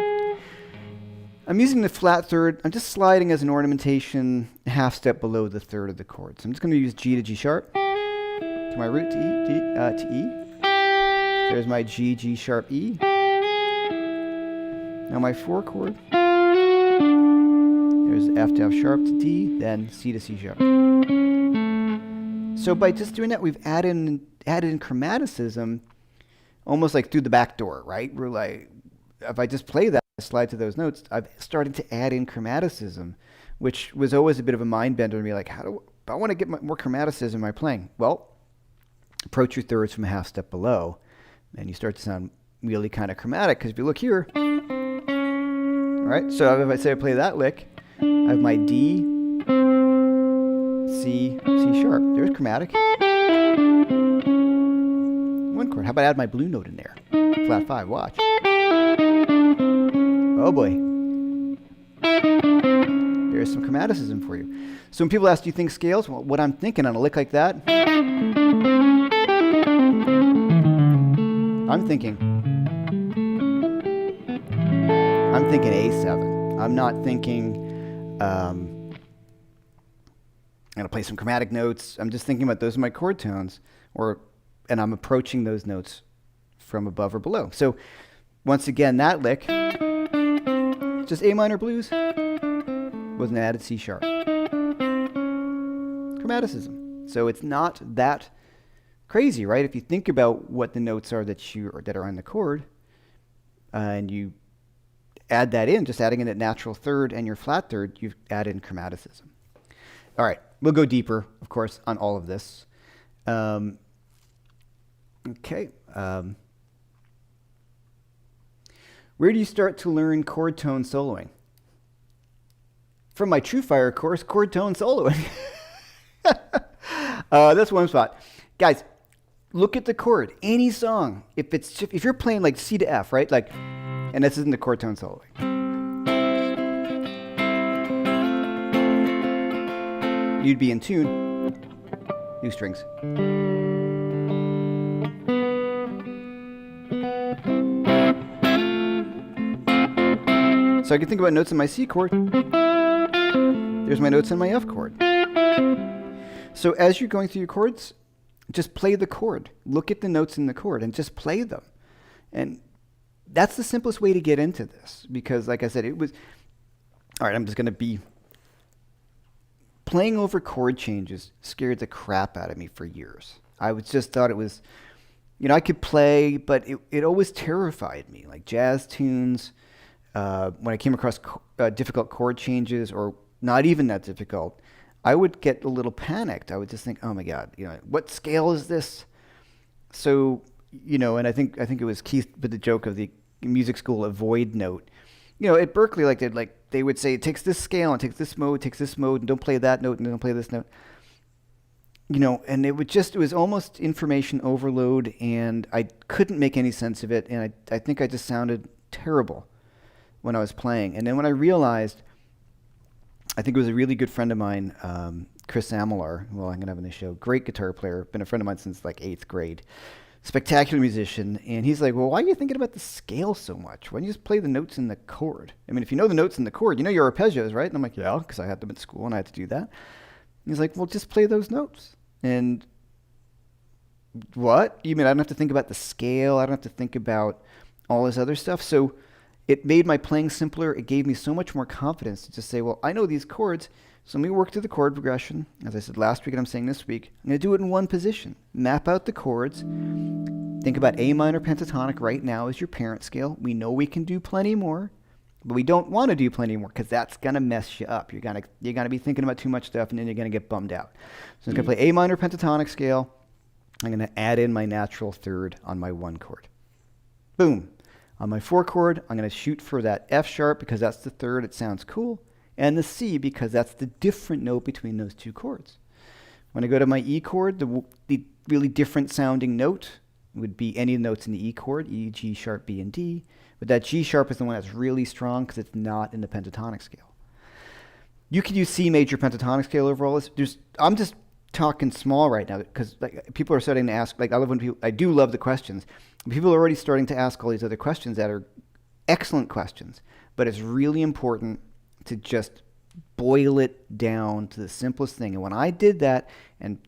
I'm using the flat third. I'm just sliding as an ornamentation half step below the third of the chord. So I'm just going to use G to G sharp. To my root to E. There's my G, G sharp, E. Now my 4 chord. There's F to F sharp to D, then C to C sharp. So by just doing that, we've added in chromaticism almost like through the back door, right? We're like, if I just play that, slide to those notes, I've started to add in chromaticism, which was always a bit of a mind bender to me. Like, I want to get more chromaticism in my playing. Well, approach your thirds from a half step below, and you start to sound really kind of chromatic. Because if you look here, all right, so if I say I play that lick, I have my D, C, C sharp. There's chromatic. One chord. How about I add my blue note in there? Flat 5, watch. Oh boy. There's some chromaticism for you. So when people ask, do you think scales? Well, what I'm thinking on a lick like that, I'm thinking A7. I'm not thinking, I'm going to play some chromatic notes. I'm just thinking about those are my chord tones, and I'm approaching those notes from above or below. So once again, that lick, just A minor blues, with an added C sharp. Chromaticism. So it's not that crazy, right? If you think about what the notes are that are on the chord, and you add that in, just adding in that natural third and your flat third, you've added in chromaticism. All right, we'll go deeper, of course, on all of this. Okay. Where do you start to learn chord tone soloing? From my True Fire course, chord tone soloing. That's one spot. Guys, look at the chord. Any song, if you're playing like C to F, right? Like, and this isn't the chord tone soloing. You'd be in tune. New strings. So I can think about notes in my C chord. There's my notes in my F chord. So as you're going through your chords, just play the chord. Look at the notes in the chord and just play them. And that's the simplest way to get into this, because like I said, it was, all right, I'm just going to be, playing over chord changes scared the crap out of me for years. I just thought it was, I could play, but it always terrified me. Like jazz tunes, when I came across difficult chord changes, or not even that difficult, I would get a little panicked. I would just think, oh my God, what scale is this? So, and I think it was Keith, but the joke of the music school avoid note. At Berkeley, they would say it takes this scale and takes this mode, and don't play that note and don't play this note. And it was almost information overload, and I couldn't make any sense of it, and I think I just sounded terrible when I was playing. And then when I realized, I think it was a really good friend of mine, Chris Amelar, who I'm going to have on the show, great guitar player, been a friend of mine since like 8th grade, spectacular musician. And he's like, well, why are you thinking about the scale so much? Why don't you just play the notes in the chord? I mean, if you know the notes in the chord, you know your arpeggios, right? And I'm like, yeah, because I had them at school and I had to do that. And he's like, well, just play those notes. And what? You mean I don't have to think about the scale? I don't have to think about all this other stuff? So it made my playing simpler. It gave me so much more confidence to just say, well, I know these chords, so let me work through the chord progression. As I said last week and I'm saying this week, I'm going to do it in one position. Map out the chords. Think about A minor pentatonic right now as your parent scale. We know we can do plenty more, but we don't want to do plenty more because that's going to mess you up. You're going to be thinking about too much stuff, and then you're going to get bummed out. So I'm going to play A minor pentatonic scale. I'm going to add in my natural third on my 1 chord. Boom. On my 4 chord, I'm going to shoot for that F sharp because that's the third. It sounds cool. And the C because that's the different note between those 2 chords. When I go to my E chord, the really different sounding note would be any notes in the E chord, E, G sharp, B, and D. But that G sharp is the one that's really strong because it's not in the pentatonic scale. You could use C major pentatonic scale over all this. I'm just talking small right now because people are starting to ask, I do love the questions. People are already starting to ask all these other questions that are excellent questions, but it's really important to just boil it down to the simplest thing. And when I did that and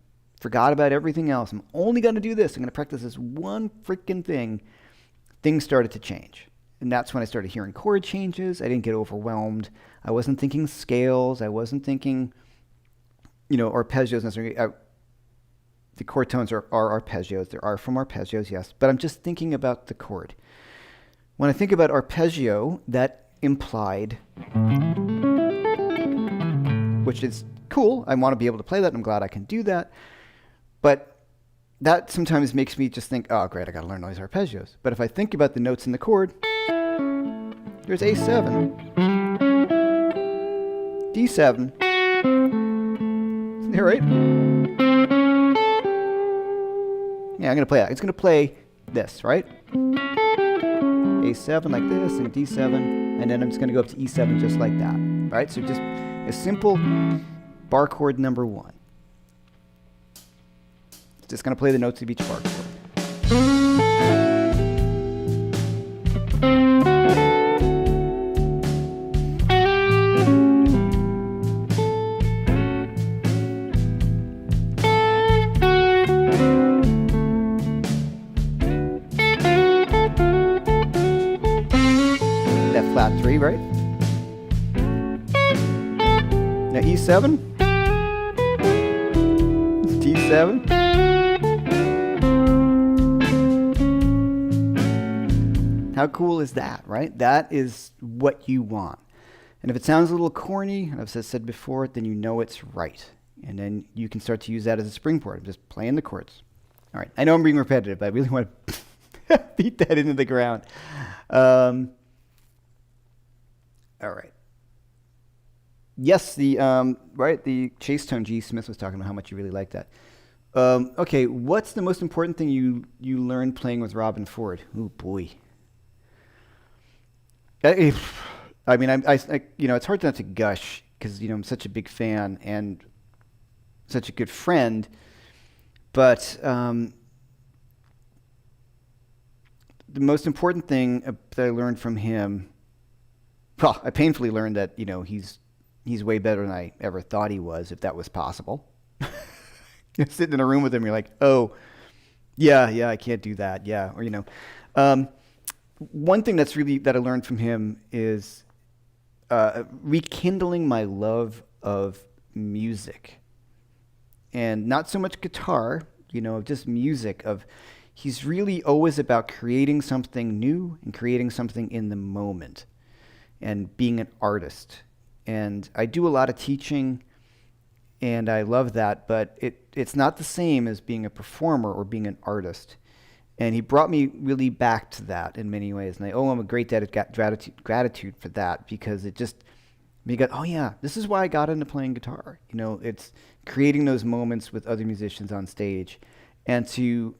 forgot about everything else, I'm only going to do this, I'm going to practice this one freaking thing, things started to change. And that's when I started hearing chord changes. I didn't get overwhelmed. I wasn't thinking scales. I wasn't thinking, arpeggios necessarily. The chord tones are arpeggios. There are from arpeggios, yes. But I'm just thinking about the chord. When I think about arpeggio, that implied, which is cool. I want to be able to play that. I'm glad I can do that. But that sometimes makes me just think, oh, great, I got to learn all these arpeggios. But if I think about the notes in the chord, there's A7, D7. Isn't that right? Yeah, I'm going to play that. It's going to play this, right? A7 like this, and D7, and then I'm just going to go up to E7 just like that, right? So just a simple bar chord number 1. Just going to play the notes of each bar chord. Flat 3, right? Now E7, D7, how cool is that, right? That is what you want. And if it sounds a little corny, as I said before, then you know it's right. And then you can start to use that as a springboard, just playing the chords. All right, I know I'm being repetitive, but I really want to beat that into the ground. All right. Yes, the chase tone G. Smith was talking about how much you really like that. Okay, what's the most important thing you learned playing with Robin Ford? Oh boy. I mean, I it's hard not to gush because I'm such a big fan and such a good friend, but the most important thing that I learned from him. Well, I painfully learned that, he's way better than I ever thought he was, if that was possible. Sitting in a room with him, you're like, oh, yeah, I can't do that, yeah. Or, one thing that I learned from him is rekindling my love of music. And not so much guitar, just music. He's really always about creating something new and creating something in the moment. And being an artist. And I do a lot of teaching, and I love that, but it's not the same as being a performer or being an artist. And he brought me really back to that in many ways. And I owe him a great debt of gratitude for that, because it just, oh yeah, this is why I got into playing guitar. It's creating those moments with other musicians on stage, and to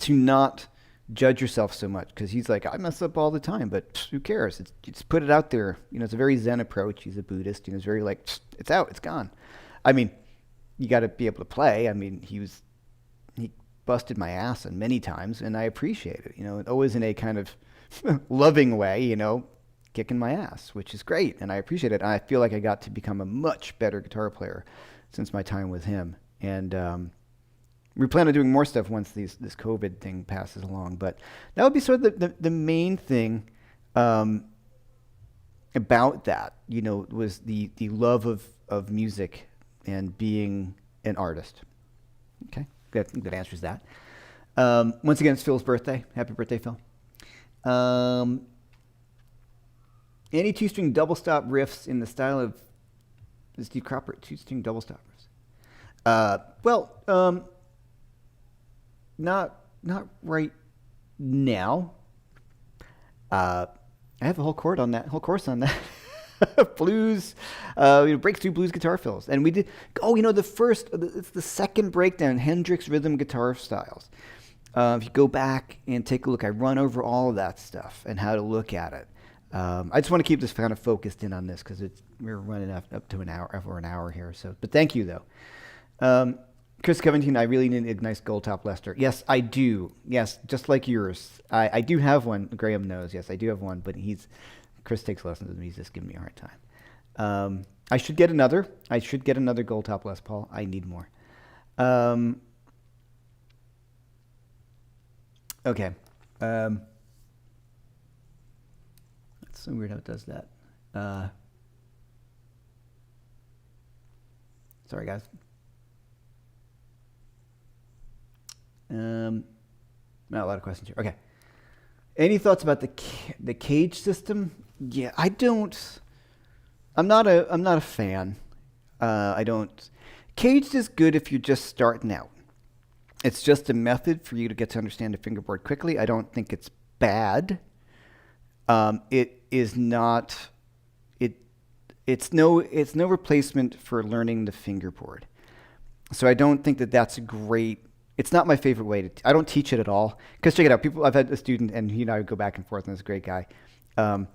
not judge yourself so much, because he's like, I mess up all the time, but who cares? It's put it out there. It's a very Zen approach. He's a Buddhist. It's very like, it's out, it's gone. I mean, you got to be able to play. I mean, he busted my ass on many times, and I appreciate it. Always in a kind of loving way. Kicking my ass, which is great, and I appreciate it. And I feel like I got to become a much better guitar player since my time with him. And we plan on doing more stuff once this COVID thing passes along, but that would be sort of the main thing about that, was the love of music and being an artist. Okay, that answers that. Once again, it's Phil's birthday. Happy birthday, Phil. Any two-string double stop riffs in the style of Steve Cropper, two-string double stop riffs? Not right now. I have a whole course on that. Blues, breaks through blues guitar fills, and we did. It's the second breakdown, Hendrix rhythm guitar styles. If you go back and take a look, I run over all of that stuff and how to look at it. I just want to keep this kind of focused in on this because we're running up to an hour here. So, but thank you though. Chris Covington, I really need a nice gold top Lester. Yes, I do. Yes, just like yours. I do have one. Graham knows. Yes, I do have one, but Chris takes lessons with me. He's just giving me a hard time. I should get another. Gold top Les Paul. I need more. Okay. That's so weird how it does that. Sorry, guys. Not a lot of questions here. Okay. Any thoughts about the cage system? Yeah, I don't. I'm not a fan. I don't. Caged is good if you're just starting out. It's just a method for you to get to understand a fingerboard quickly. I don't think it's bad. It is not. It's no replacement for learning the fingerboard. So I don't think that that's a great. It's not my favorite way to. I don't teach it at all. Because check it out. I've had a student, and he and I would go back and forth, and he's a great guy. I'll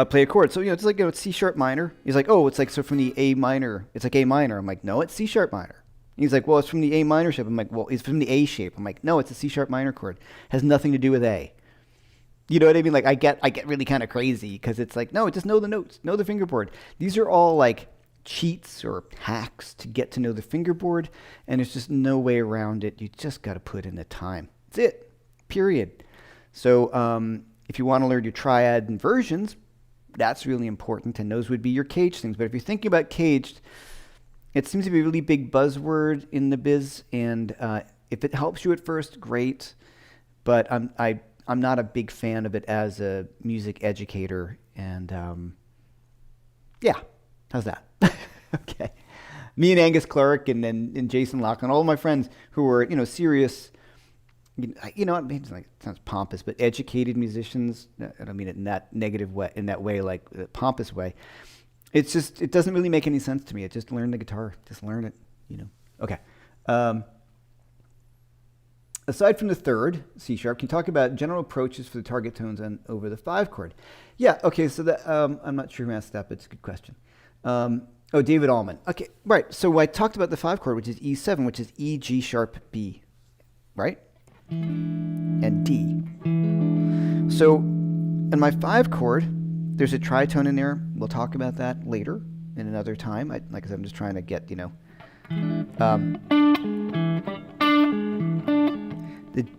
play a chord. So, it's like, it's C sharp minor. He's like, oh, it's like, so from the A minor. It's like A minor. I'm like, no, it's C sharp minor. He's like, well, it's from the A minor shape. I'm like, well, it's from the A shape. I'm like, no, it's a C sharp minor chord. Has nothing to do with A. You know what I mean? Like, I get really kind of crazy because it's like, no, just know the notes, know the fingerboard. These are all like cheats or hacks to get to know the fingerboard, and there's just no way around it. You just got to put in the time. That's it. Period. So, if you want to learn your triad inversions, that's really important, and those would be your cage things. But if you're thinking about caged, it seems to be a really big buzzword in the biz, and if it helps you at first, great. But I'm not a big fan of it as a music educator, and yeah, how's that? Okay. Me and Angus Clark and Jason Lachlan, all of my friends who were serious. It sounds pompous, but educated musicians. I don't mean it in that negative way, like the pompous way. It's just, it doesn't really make any sense to me. It's just learn the guitar, just learn it. Okay. Aside from the third C sharp, can you talk about general approaches for the target tones and over the 5 chord? Yeah. Okay. So that I'm not sure who asked that, but it's a good question. David Allman. Okay. Right. So I talked about the 5 chord, which is E7, which is E, G sharp, B. Right. And D. So in my 5 chord, there's a tritone in there. We'll talk about that later in another time. Like I said, I'm just trying to get,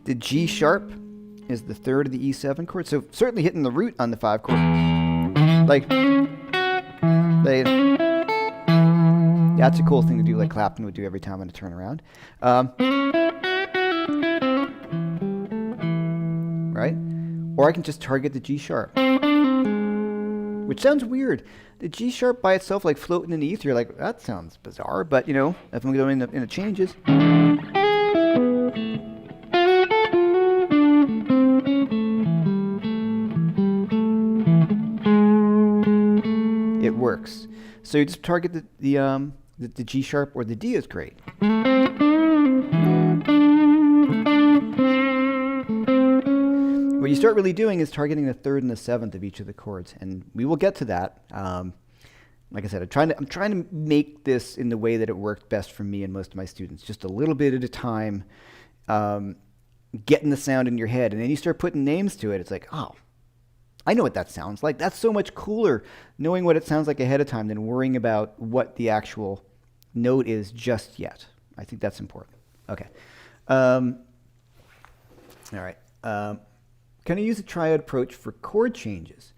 the G sharp is the third of the E7 chord. So certainly hitting the root on the 5 chord. That's a cool thing to do, like Clapton would do every time on a turnaround. Right? Or I can just target the G sharp, which sounds weird. The G sharp by itself, like floating in the ether, like that sounds bizarre. But if I'm going in the changes, it works. So you just target the G sharp or the D is great. What you start really doing is targeting the 3rd and the 7th of each of the chords, and we will get to that. Like I said, I'm trying to make this in the way that it worked best for me and most of my students, just a little bit at a time, getting the sound in your head, and then you start putting names to it. It's like, oh, I know what that sounds like. That's so much cooler, knowing what it sounds like ahead of time than worrying about what the actual note is just yet. I think that's important. Okay. All right. Can I use a triode approach for chord changes?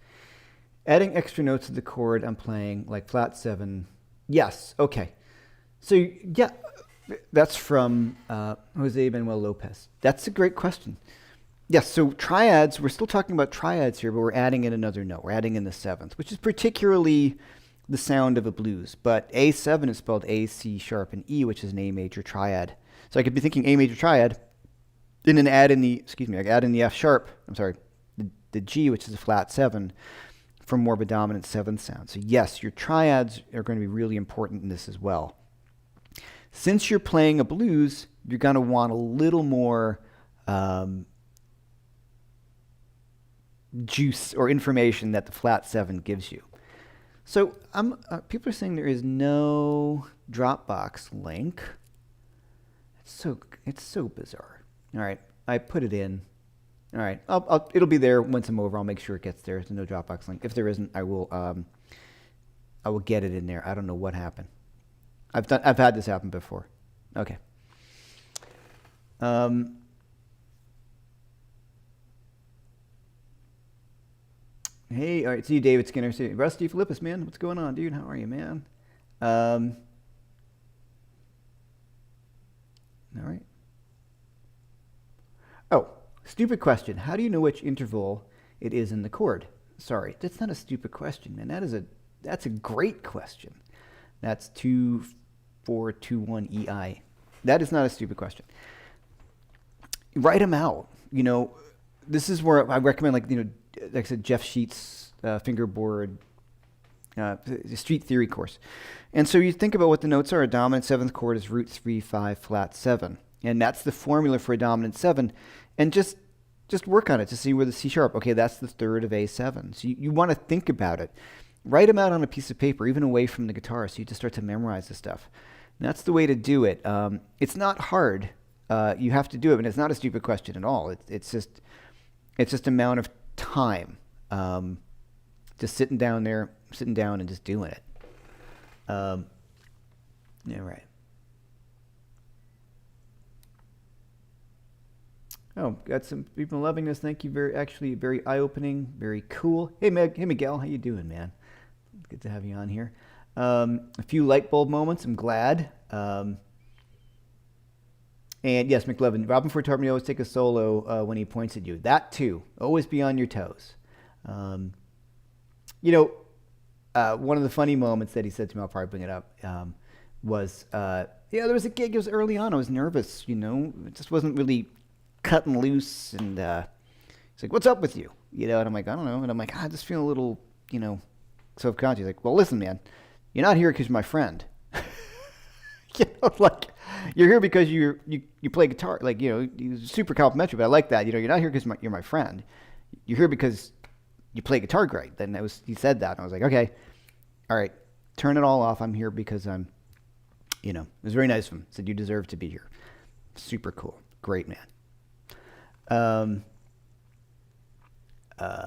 Adding extra notes to the chord I'm playing, like flat 7. Yes. Okay. So, yeah, that's from Jose Manuel Lopez. That's a great question. Yes, so triads, we're still talking about triads here, but we're adding in another note. We're adding in the 7th, which is particularly the sound of a blues. But A7 is spelled A, C sharp, and E, which is an A major triad. So I could be thinking A major triad, and then add in the F sharp, the G, which is a flat 7, for more of a dominant 7th sound. So yes, your triads are going to be really important in this as well. Since you're playing a blues, you're going to want a little more juice or information that the flat 7 gives you. So people are saying there is no Dropbox link. It's so bizarre. All right, I put it in. All right, it'll be there once I'm over. I'll make sure it gets there. There's no Dropbox link. If there isn't, I will get it in there. I don't know what happened. I've had this happen before. Okay. Hey, all right, see you, David Skinner. See you. Rusty Philippus, man. What's going on, dude? How are you, man? All right. Oh, Stupid question. How do you know which interval it is in the chord? Sorry, that's not a stupid question, man. That's a great question. That's 2, 4, 2, 1 EI. That is not a stupid question. Write them out. You know, this is where I recommend, like I said, Jeff Sheets' fingerboard street theory course. And so you think about what the notes are. A dominant 7th chord is root 3, 5, flat 7. And that's the formula for a dominant 7. And just work on it to see where the C sharp, okay, that's the 3rd of A7. So you want to think about it. Write them out on a piece of paper, even away from the guitar, so you just start to memorize the stuff. And that's the way to do it. It's not hard. You have to do it, and it's not a stupid question at all. It's just amount of time. Just sitting down and just doing it. Yeah, right. Oh, got some people loving this. Thank you. Very eye-opening, very cool. Hey, Miguel, how you doing, man? Good to have you on here. A few light bulb moments. I'm glad. And yes, McLevin, Robin Ford taught me to always take a solo when he points at you. That too. Always be on your toes. You know, one of the funny moments that he said to me, I'll probably bring it up, was, there was a gig. It was early on. I was nervous, you know. It just wasn't really cutting loose. And he's like, what's up with you? You know, and I'm like, I don't know. And I'm like, I just feel a little, you know, self-conscious. He's like, well, listen, man, you're not here because you're my friend. You know, like, you're here because you play guitar. Like, you know, he's super complimentary, but I like that. You know, you're not here because you're my friend. You're here because you play guitar great. Then he said that, and I was like, okay, all right, turn it all off. I'm here because I'm, you know, it was very nice of him. He said, you deserve to be here. Super cool. Great man.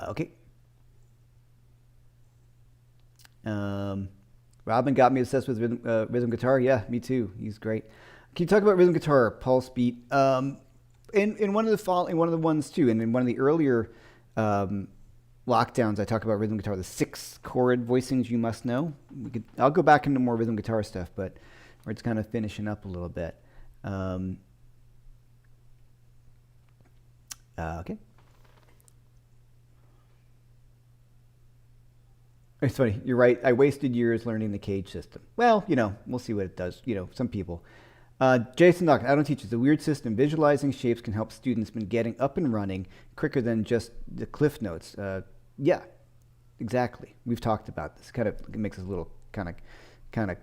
Okay. Robin got me obsessed with rhythm guitar. Yeah, me too. He's great. Can you talk about rhythm guitar, pulse beat? In one of the ones too, and in one of the earlier lockdowns, I talk about rhythm guitar, the 6 chord voicings you must know. I'll go back into more rhythm guitar stuff, but we're just kind of finishing up a little bit. Okay. It's funny. You're right. I wasted years learning the cage system. Well, you know, we'll see what it does. You know, some people. Jason Dock, I don't teach. It's a weird system. Visualizing shapes can help students been getting up and running quicker than just the cliff notes. Yeah, exactly. We've talked about this. It makes us a little kind of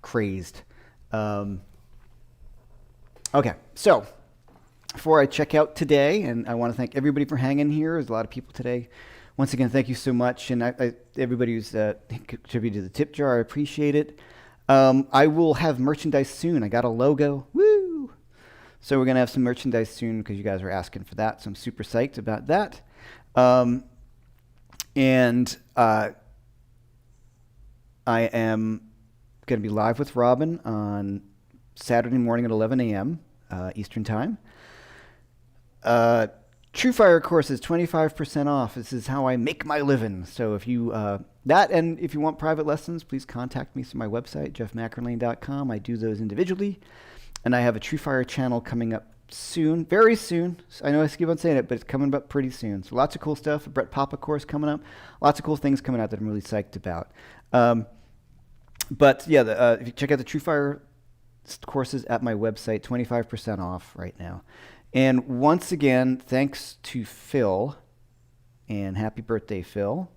crazed. Okay, so before I check out today, and I want to thank everybody for hanging here. There's a lot of people today. Once again, thank you so much, and everybody who's contributed to the tip jar, I appreciate it. I will have merchandise soon. I got a logo. Woo! So we're going to have some merchandise soon because you guys are asking for that, so I'm super psyched about that. And I am going to be live with Robin on Saturday morning at 11 a.m. Eastern Time. TrueFire course is 25% off. This is how I make my living. So if you and if you want private lessons, please contact me through my website, jeffmcearlain.com. I do those individually, and I have a TrueFire channel coming up soon, very soon. I know I keep on saying it, but it's coming up pretty soon. So lots of cool stuff. A Brett Papa course coming up. Lots of cool things coming out that I'm really psyched about. But yeah, if you check out the TrueFire courses at my website, 25% off right now. And once again, thanks to Phil, and happy birthday, Phil.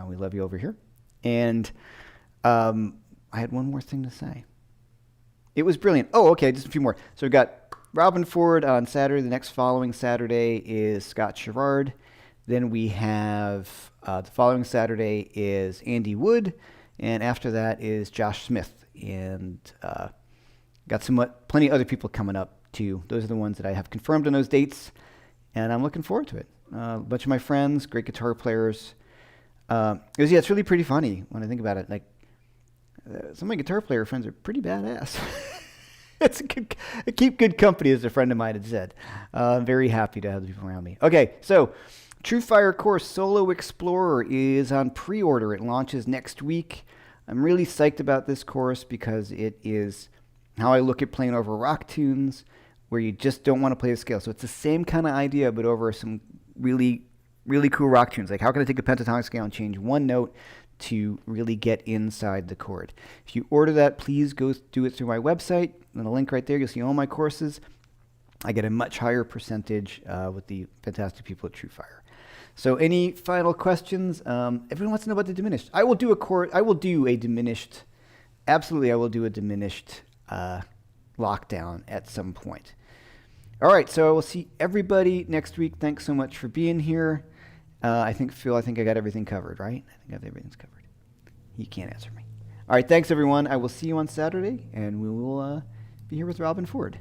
We love you over here. And I had one more thing to say. It was brilliant. Oh, okay, just a few more. So we've got Robin Ford on Saturday. The next following Saturday is Scott Sherrard. Then we have the following Saturday is Andy Wood. And after that is Josh Smith. And got plenty of other people coming up too. Those are the ones that I have confirmed on those dates, and I'm looking forward to it. A bunch of my friends, great guitar players. It's really pretty funny when I think about it. Like, some of my guitar player friends are pretty badass. Keep good company, as a friend of mine had said. I'm very happy to have the people around me. Okay, so TrueFire course Solo Explorer is on pre-order. It launches next week. I'm really psyched about this course because it is how I look at playing over rock tunes, where you just don't want to play the scale. So it's the same kind of idea, but over some really, really cool rock tunes. Like, how can I take a pentatonic scale and change one note to really get inside the chord? If you order that, please go do it through my website. And the link right there, you'll see all my courses. I get a much higher percentage with the fantastic people at TrueFire. So any final questions? Everyone wants to know about the diminished. I will do a chord. I will do a diminished. Absolutely, I will do a diminished lockdown at some point. All right, so we'll see everybody next week. Thanks so much for being here. I think, Phil, I think I got everything covered, right? I think everything's covered. You can't answer me. All right, thanks, everyone. I will see you on Saturday, and we will be here with Robin Ford.